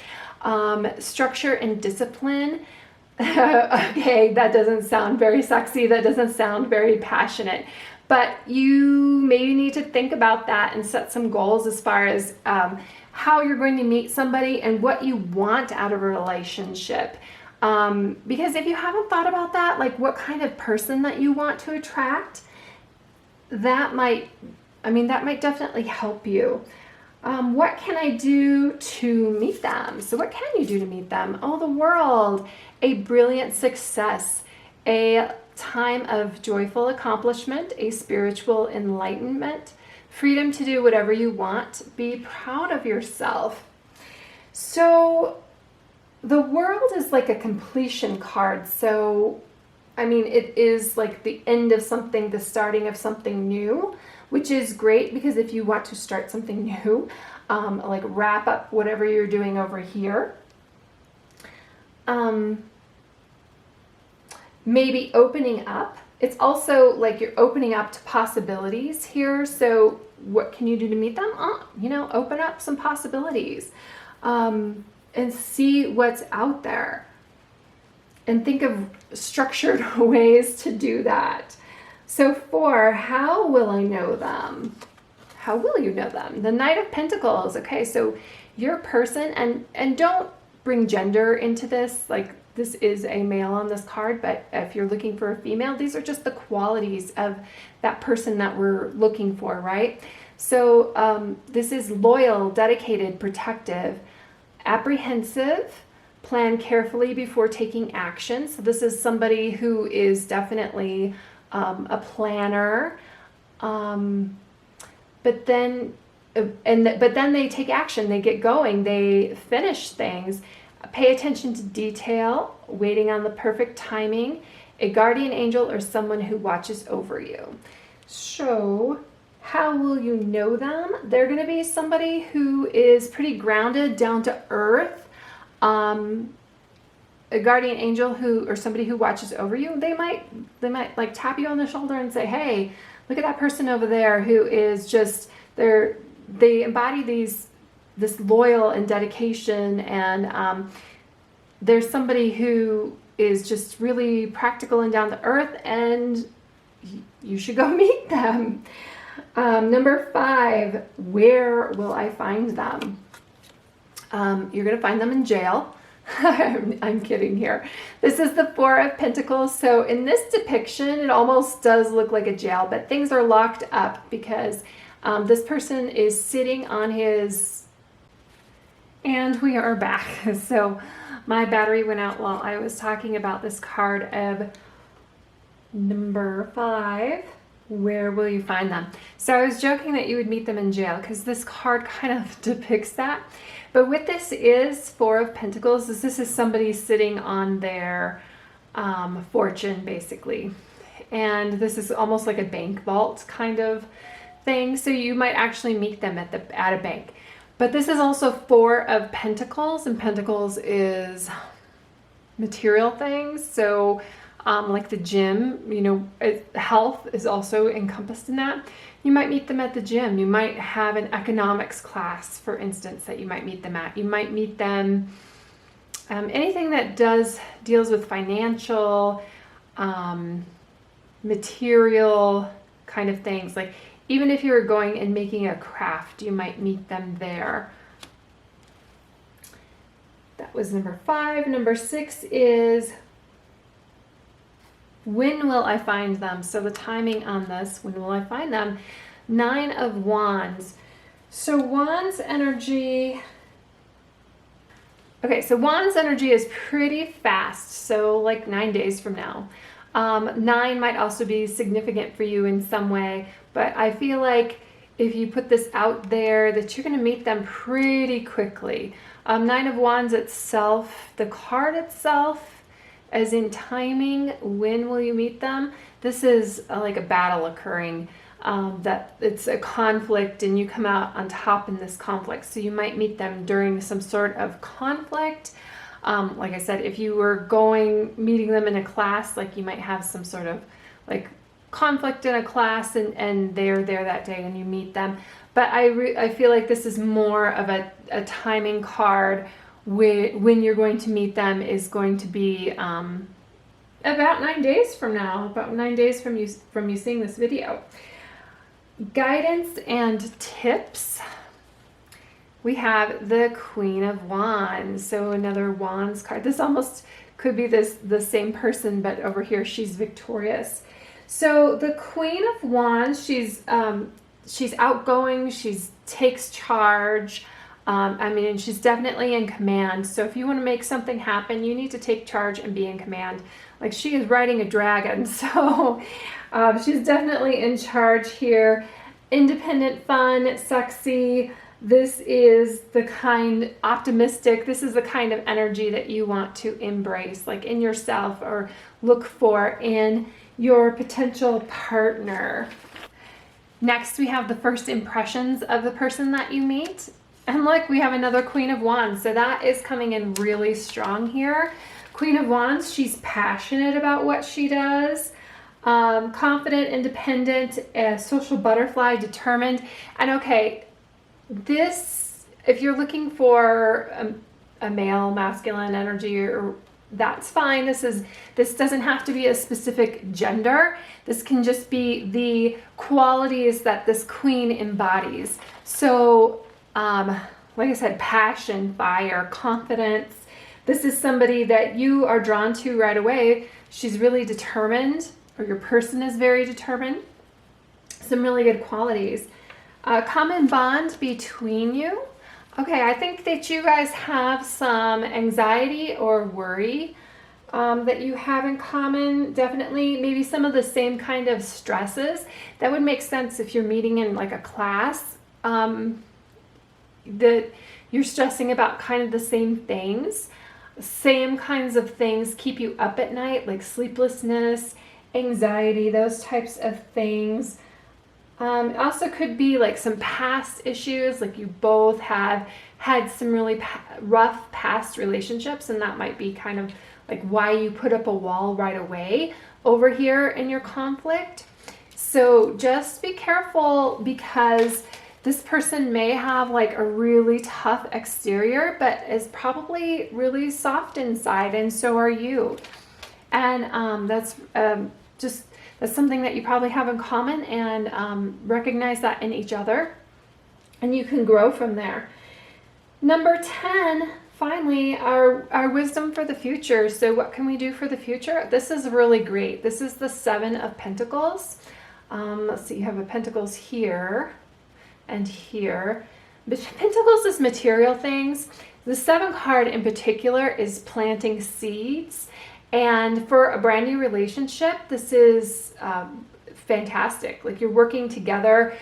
Structure and discipline. Okay, that doesn't sound very sexy. That doesn't sound very passionate. But you maybe need to think about that and set some goals as far as how you're going to meet somebody and what you want out of a relationship. Because if you haven't thought about that, like what kind of person that you want to attract, that might definitely help you. What can I do to meet them? So what can you do to meet them? Oh, the world, a brilliant success, a time of joyful accomplishment, a spiritual enlightenment, freedom to do whatever you want, be proud of yourself. So the world is like a completion card. So, I mean, it is like the end of something, the starting of something new, which is great because if you want to start something new, like wrap up whatever you're doing over here, maybe opening up. It's also like you're opening up to possibilities here. So what can you do to meet them? Open up some possibilities and see what's out there. And think of structured ways to do that. So 4, how will I know them? How will you know them? The Knight of Pentacles. Okay, so your person, and don't bring gender into this. Like this is a male on this card, but if you're looking for a female, these are just the qualities of that person that we're looking for, right? So this is loyal, dedicated, protective, apprehensive, plan carefully before taking action. So this is somebody who is definitely a planner, but then they take action, they get going, they finish things, pay attention to detail, waiting on the perfect timing, a guardian angel or someone who watches over you. So how will you know them? They're going to be somebody who is pretty grounded, down to earth. A guardian angel or somebody who watches over you, they might like tap you on the shoulder and say, hey, look at that person over there who is just, they embody this loyal and dedication, and there's somebody who is just really practical and down to earth, and you should go meet them. Number 5, where will I find them? You're going to find them in jail. I'm kidding here. This is the 4 of Pentacles. So in this depiction, it almost does look like a jail, but things are locked up because this person is sitting on his, and we are back. So my battery went out while I was talking about this card of number 5. Where will you find them? So I was joking that you would meet them in jail because this card kind of depicts that. But what this is, 4 of Pentacles, this is somebody sitting on their fortune, basically. And this is almost like a bank vault kind of thing. So you might actually meet them at a bank. But this is also 4 of Pentacles, and Pentacles is material things. So like the gym, health is also encompassed in that. You might meet them at the gym. You might have an economics class, for instance, that you might meet them at. You might meet them, anything that deals with financial, material kind of things. Like even if you're going and making a craft, you might meet them there. That was number 5. Number 6 is, when will I find them? So the timing on this, when will I find them? 9 of Wands. So Wands energy. Okay, so Wands energy is pretty fast. So like 9 days from now. 9 might also be significant for you in some way, but I feel like if you put this out there that you're going to meet them pretty quickly. 9 of Wands itself, the card itself, as in timing, when will you meet them? This is like a battle occurring, that it's a conflict and you come out on top in this conflict. So you might meet them during some sort of conflict. Like I said, if you were meeting them in a class, like you might have some sort of like conflict in a class and they're there that day and you meet them. But I feel like this is more of a timing card. When you're going to meet them is going to be about 9 days from now, about 9 days from you seeing this video. Guidance and tips. We have the Queen of Wands. So another Wands card. This almost could be the same person, but over here she's victorious. So the Queen of Wands, she's outgoing, takes charge. And she's definitely in command. So if you want to make something happen, you need to take charge and be in command. Like, she is riding a dragon, so she's definitely in charge here. Independent, fun, sexy. This is the kind, optimistic. This is the kind of energy that you want to embrace, like in yourself, or look for in your potential partner. Next, we have the first impressions of the person that you meet. And look, we have another Queen of Wands. So that is coming in really strong here. Queen of Wands, she's passionate about what she does. Confident, independent, a social butterfly, determined. And okay, this, if you're looking for a male, masculine energy, or that's fine. This doesn't have to be a specific gender. This can just be the qualities that this queen embodies. So, like I said, passion, fire, confidence. This is somebody that you are drawn to right away. She's really determined, or your person is very determined. Some really good qualities. Common bond between you. Okay, I think that you guys have some anxiety or worry that you have in common. Definitely, maybe some of the same kind of stresses. That would make sense if you're meeting in like a class. That you're stressing about kind of the same things. Same kinds of things keep you up at night, like sleeplessness, anxiety, those types of things. It also could be like some past issues, like you both have had some really rough past relationships, and that might be kind of like why you put up a wall right away over here in your conflict. So just be careful, because this person may have like a really tough exterior, but is probably really soft inside, and so are you. And that's something that you probably have in common, and recognize that in each other, and you can grow from there. Number 10, finally, our wisdom for the future. So what can we do for the future? This is really great. This is the 7 of Pentacles. Let's see, you have a Pentacles here and here. But Pentacles is material things. The 7 card in particular is planting seeds. And for a brand new relationship, this is fantastic. Like, you're working together,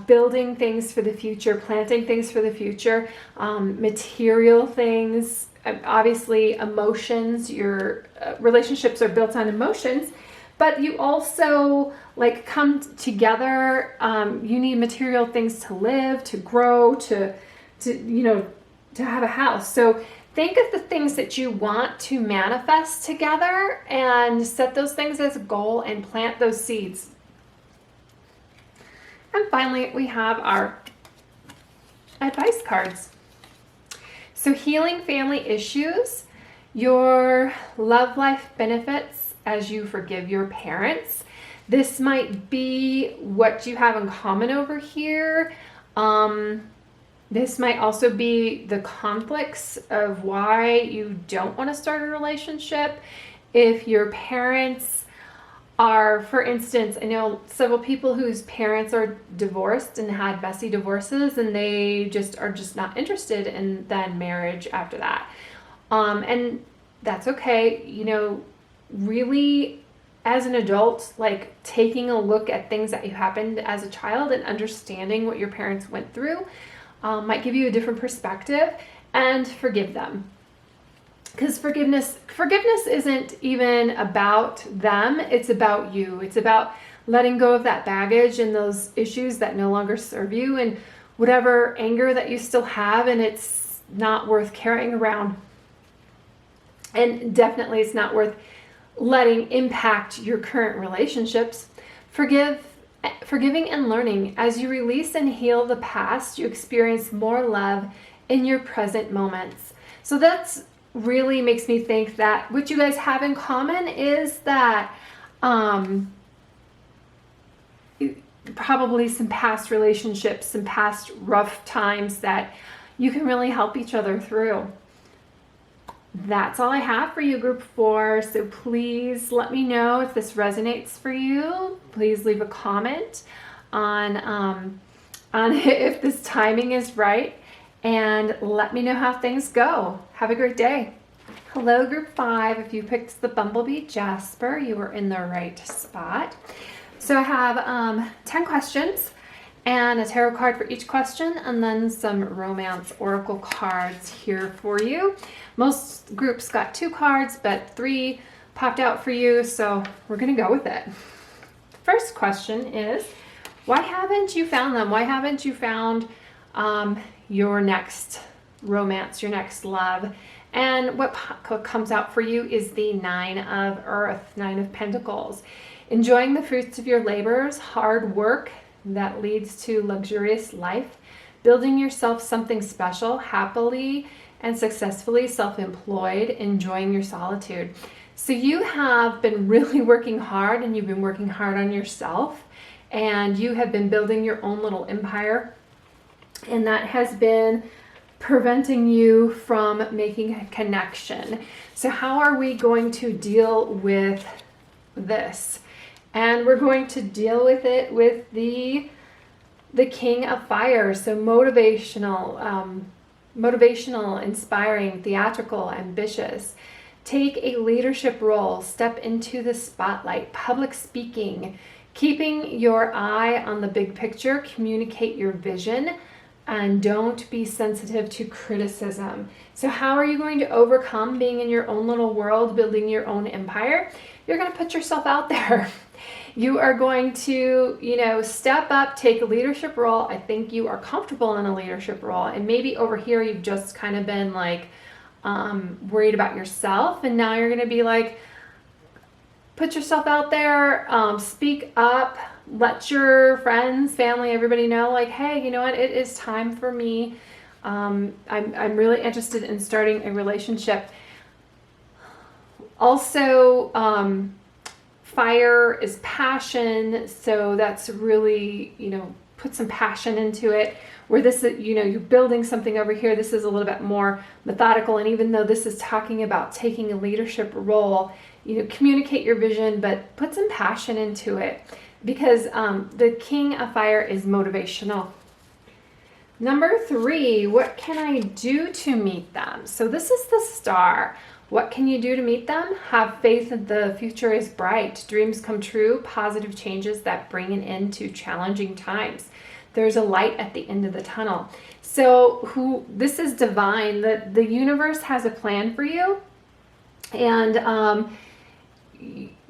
building things for the future, planting things for the future, material things, obviously emotions. Your relationships are built on emotions, but you also like come together. You need material things to live, to grow, to have a house. So think of the things that you want to manifest together, and set those things as a goal and plant those seeds. And finally, we have our advice cards. So healing family issues, your love life benefits as you forgive your parents. This might be what you have in common over here. This might also be the conflicts of why you don't want to start a relationship. If your parents are, for instance, I know several people whose parents are divorced and had messy divorces, and they are just not interested in then marriage after that. And that's okay. Really, as an adult, like taking a look at things that you happened as a child and understanding what your parents went through might give you a different perspective, and forgive them. Because forgiveness isn't even about them, it's about you. It's about letting go of that baggage and those issues that no longer serve you, and whatever anger that you still have, and it's not worth carrying around. And definitely it's not worth letting impact your current relationships. Forgiving and learning. As you release and heal the past, you experience more love in your present moments. So that's really makes me think that what you guys have in common is that probably some past relationships, some past rough times that you can really help each other through. That's all I have for you, group 4. So please let me know if this resonates for you. Please leave a comment on if this timing is right, and let me know how things go. Have a great day. Hello, group 5. If you picked the Bumblebee Jasper, you were in the right spot. So I have 10 questions and a tarot card for each question, and then some romance oracle cards here for you. Most groups got 2 cards, but 3 popped out for you, so we're gonna go with it. The first question is, why haven't you found them? Why haven't you found your next romance, your next love? And what comes out for you is the 9 of Earth, 9 of Pentacles. Enjoying the fruits of your labors, hard work that leads to luxurious life, building yourself something special, happily and successfully self-employed, enjoying your solitude. So you have been really working hard, and you've been working hard on yourself, and you have been building your own little empire, and that has been preventing you from making a connection. So how are we going to deal with this? And we're going to deal with it with the King of Fire. So motivational, inspiring, theatrical, ambitious. Take a leadership role, step into the spotlight, public speaking, keeping your eye on the big picture, communicate your vision, and don't be sensitive to criticism. So how are you going to overcome being in your own little world, building your own empire? You're going to put yourself out there. You are going to, step up, take a leadership role. I think you are comfortable in a leadership role. And maybe over here you've just kind of been like worried about yourself. And now you're going to be like, put yourself out there, speak up, let your friends, family, everybody know, like, hey, you know what? It is time for me. I'm really interested in starting a relationship. Also, fire is passion, so that's really, put some passion into it. Where this is, you're building something over here, this is a little bit more methodical. And even though this is talking about taking a leadership role, communicate your vision, but put some passion into it, because the King of Fire is motivational. Number 3, what can I do to meet them? So this is the Star. What can you do to meet them? Have faith that the future is bright. Dreams come true. Positive changes that bring an end to challenging times. There's a light at the end of the tunnel. So this is divine. The universe has a plan for you. And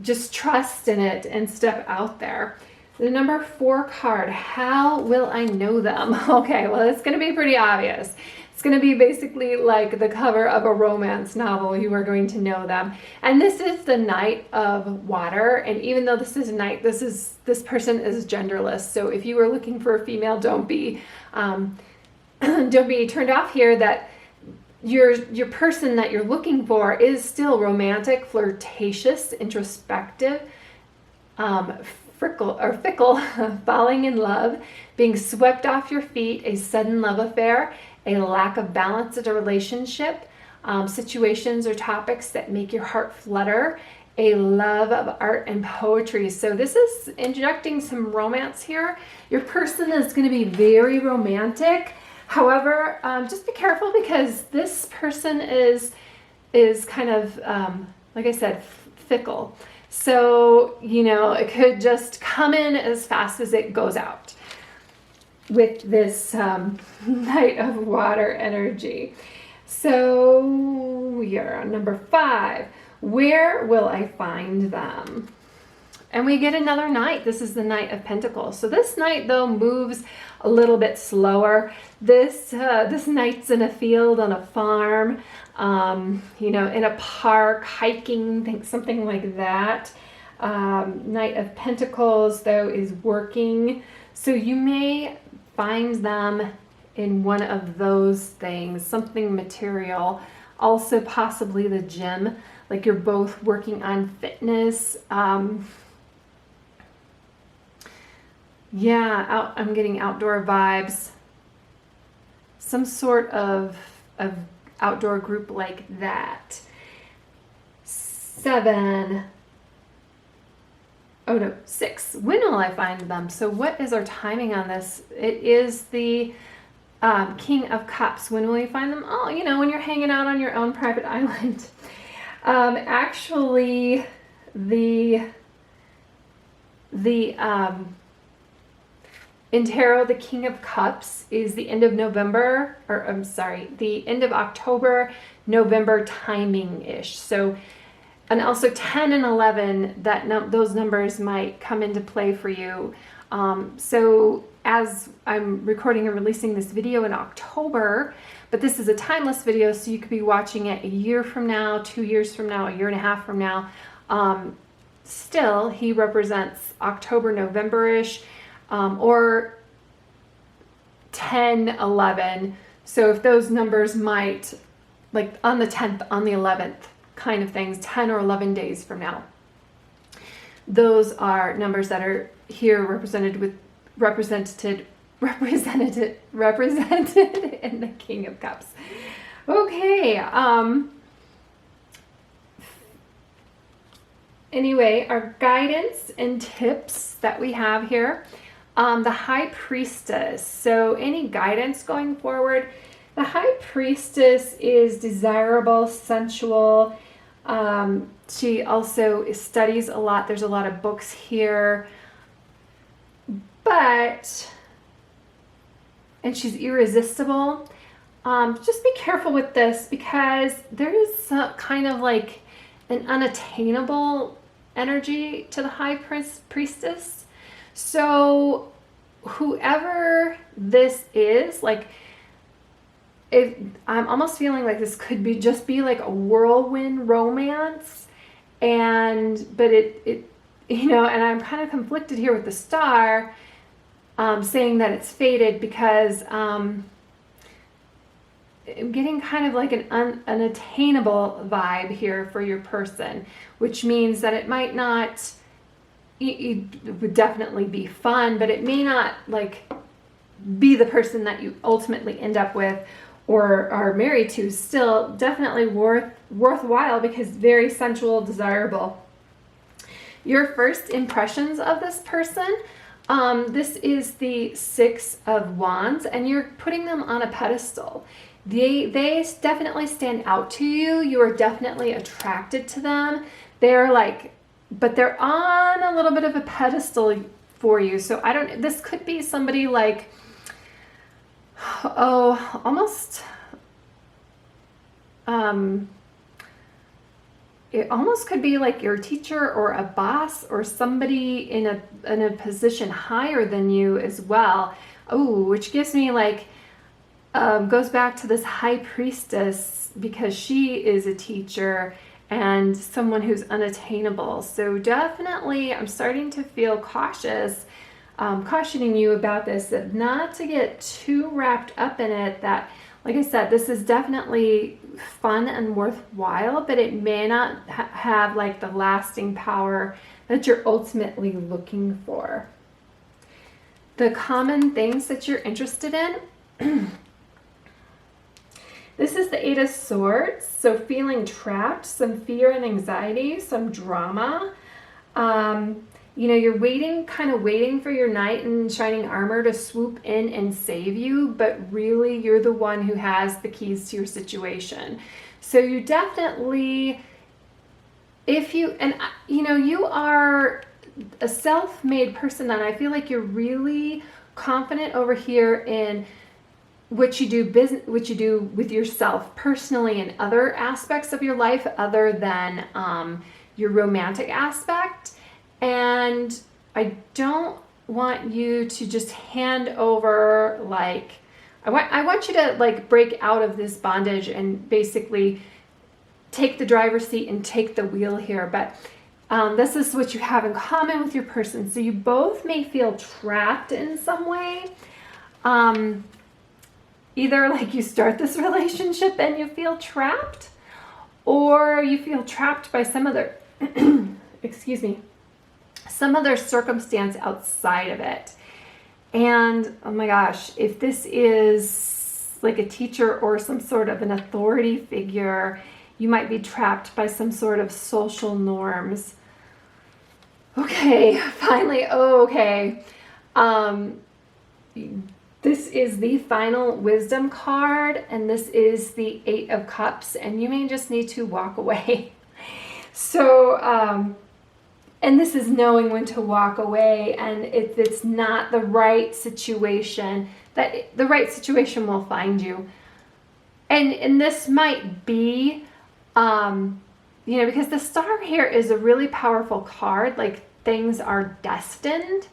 just trust in it and step out there. The number 4 card, how will I know them? Okay, well, it's going to be pretty obvious. It's going to be basically like the cover of a romance novel. You are going to know them. And this is the Knight of Water. And even though this is a knight, this person is genderless. So if you were looking for a female, don't be turned off here. That your person that you're looking for is still romantic, flirtatious, introspective, fickle, falling in love, being swept off your feet, a sudden love affair, a lack of balance in a relationship, situations or topics that make your heart flutter, a love of art and poetry. So this is injecting some romance here. Your person is going to be very romantic. However, just be careful, because this person is kind of, like I said, fickle. So, it could just come in as fast as it goes out with this Knight of Water energy. So we are on number 5. Where will I find them? And we get another knight. This is the Knight of Pentacles. So this knight, though, moves a little bit slower. This knight's in a field, on a farm, in a park, hiking, something like that. Knight of Pentacles, though, is working. So you may find them in one of those things, something material. Also possibly the gym, like you're both working on fitness. Yeah, I'm getting outdoor vibes. Some sort of outdoor group like that. 7. Oh no, 6. When will I find them? So what is our timing on this? It is the King of Cups. When will you find them? Oh, you know, when you're hanging out on your own private island. Actually, in tarot, the King of Cups is the end of November, or I'm sorry, the end of October, November timing-ish. So, and also 10 and 11, those numbers might come into play for you. So as I'm recording and releasing this video in October, but this is a timeless video, so you could be watching it a year from now, 2 years from now, a year and a half from now. Still, he represents October, November-ish, or 10, 11. So if those numbers might, like on the 10th, on the 11th kind of things, 10 or 11 days from now. Those are numbers that are here represented in the King of Cups. Okay. Anyway, our guidance and tips that we have here. The High Priestess. So any guidance going forward? The High Priestess is desirable, sensual. She also studies a lot. There's a lot of books here. And she's irresistible. Just be careful with this because there is some kind of like an unattainable energy to the High Priestess. So whoever this is, like, I'm almost feeling like this could be just be like a whirlwind romance, but it you know, and I'm kind of conflicted here with the star, saying that it's fated because I'm getting kind of like an unattainable vibe here for your person, which means that it might not. It would definitely be fun, but it may not like be the person that you ultimately end up with or are married to. Still definitely worthwhile because very sensual, desirable. Your first impressions of this person, this is the 6 of Wands, and you're putting them on a pedestal. They definitely stand out to you. You are definitely attracted to them. They're like, but they're on a little bit of a pedestal for you. So this could be somebody like, almost, it almost could be like your teacher or a boss or somebody in a position higher than you as well. Oh, which gives me like, goes back to this High Priestess because she is a teacher and someone who's unattainable. So definitely I'm starting to feel cautious, cautioning you about this, that not to get too wrapped up in it, that, like I said, this is definitely fun and worthwhile, but it may not have like the lasting power that you're ultimately looking for. The common things that you're interested in. This is the 8 of Swords, so feeling trapped, some fear and anxiety, some drama. You know, you're waiting for your knight in shining armor to swoop in and save you, but really you're the one who has the keys to your situation. So you definitely, you are a self-made person, and I feel like you're really confident over here in what you do with yourself personally and other aspects of your life other than your romantic aspect. And I don't want you to just hand over, like, I want you to like break out of this bondage and basically take the driver's seat and take the wheel here. But this is what you have in common with your person. So you both may feel trapped in some way. Either like you start this relationship and you feel trapped, or you feel trapped by some other, excuse me, some other circumstance outside of it. And oh my gosh, if this is like a teacher or some sort of an authority figure, you might be trapped by some sort of social norms. Okay, finally, okay. This is the final wisdom card, and this is the 8 of Cups, and you may just need to walk away. So, and this is knowing when to walk away, and if it's not the right situation, that the right situation will find you. And this might be, because the star here is a really powerful card, like things are destined.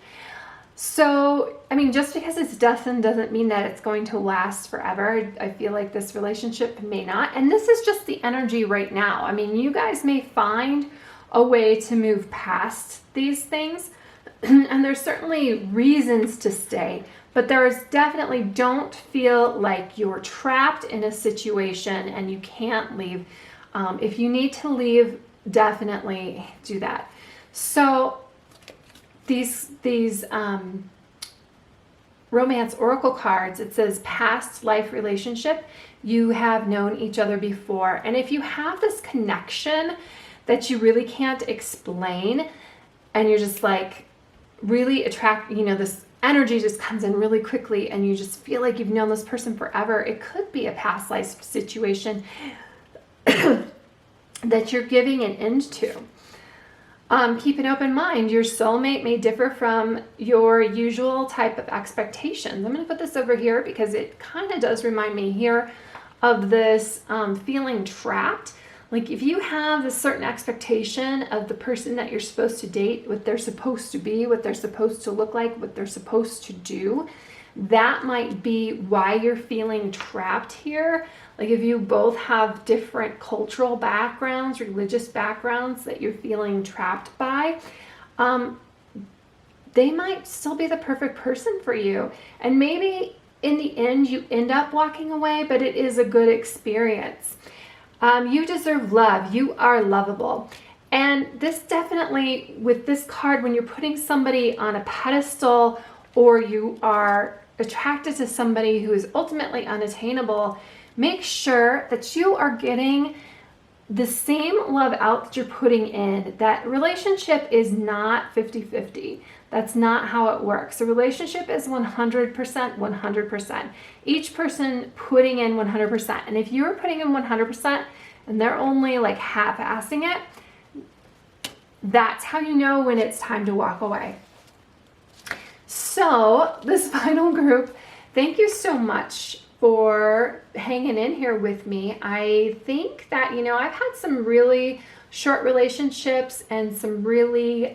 So, just because it's destined doesn't mean that it's going to last forever. I feel like this relationship may not. And this is just the energy right now. You guys may find a way to move past these things. And there's certainly reasons to stay. But there's definitely, don't feel like you're trapped in a situation and you can't leave. If you need to leave, definitely do that. So, these romance oracle cards, it says past life relationship, you have known each other before. And if you have this connection that you really can't explain, and you're just like really this energy just comes in really quickly and you just feel like you've known this person forever, it could be a past life situation that you're giving an end to. Keep an open mind. Your soulmate may differ from your usual type of expectations. I'm going to put this over here because it kind of does remind me here of this feeling trapped. Like if you have a certain expectation of the person that you're supposed to date, what they're supposed to be, what they're supposed to look like, what they're supposed to do, that might be why you're feeling trapped here. Like if you both have different cultural backgrounds, religious backgrounds that you're feeling trapped by, they might still be the perfect person for you. And maybe in the end you end up walking away, but it is a good experience. You deserve love. You are lovable. And this definitely, with this card, when you're putting somebody on a pedestal or you are attracted to somebody who is ultimately unattainable, make sure that you are getting the same love out that you're putting in. That relationship is not 50-50. That's not how it works. A relationship is 100%, 100%. Each person putting in 100%. And if you're putting in 100% and they're only like half-assing it, that's how you know when it's time to walk away. So this final group, thank you so much for hanging in here with me. I think that, I've had some really short relationships and some really,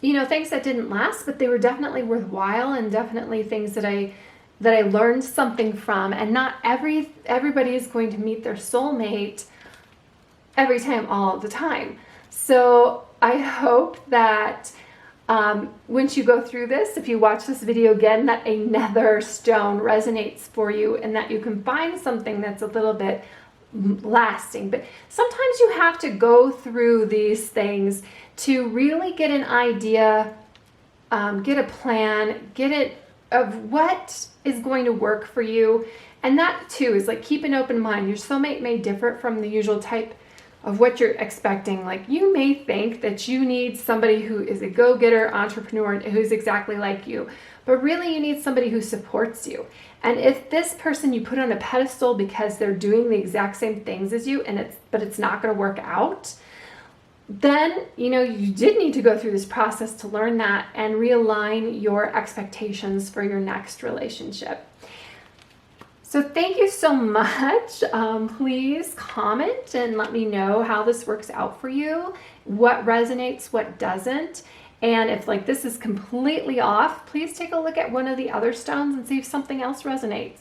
things that didn't last, but they were definitely worthwhile and definitely things that I learned something from. And not everybody is going to meet their soulmate every time, all the time. So I hope that once you go through this, if you watch this video again, that a nether stone resonates for you and that you can find something that's a little bit lasting. But sometimes you have to go through these things to really get an idea, get a plan, get it of what is going to work for you. And that too is like, keep an open mind. Your soulmate may differ from the usual type of what you're expecting. Like you may think that you need somebody who is a go-getter entrepreneur who's exactly like you, but really you need somebody who supports you. And if this person you put on a pedestal because they're doing the exact same things as you but it's not going to work out, then you did need to go through this process to learn that and realign your expectations for your next relationship. So thank you so much. Please comment and let me know how this works out for you, what resonates, what doesn't. And if this is completely off, please take a look at one of the other stones and see if something else resonates.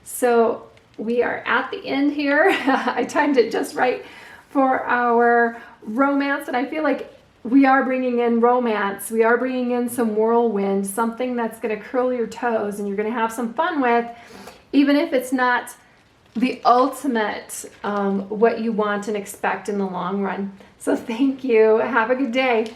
So we are at the end here. I timed it just right for our romance, and I feel like we are bringing in romance. We are bringing in some whirlwind, something that's going to curl your toes and you're going to have some fun with. Even if it's not the ultimate what you want and expect in the long run. So thank you. Have a good day.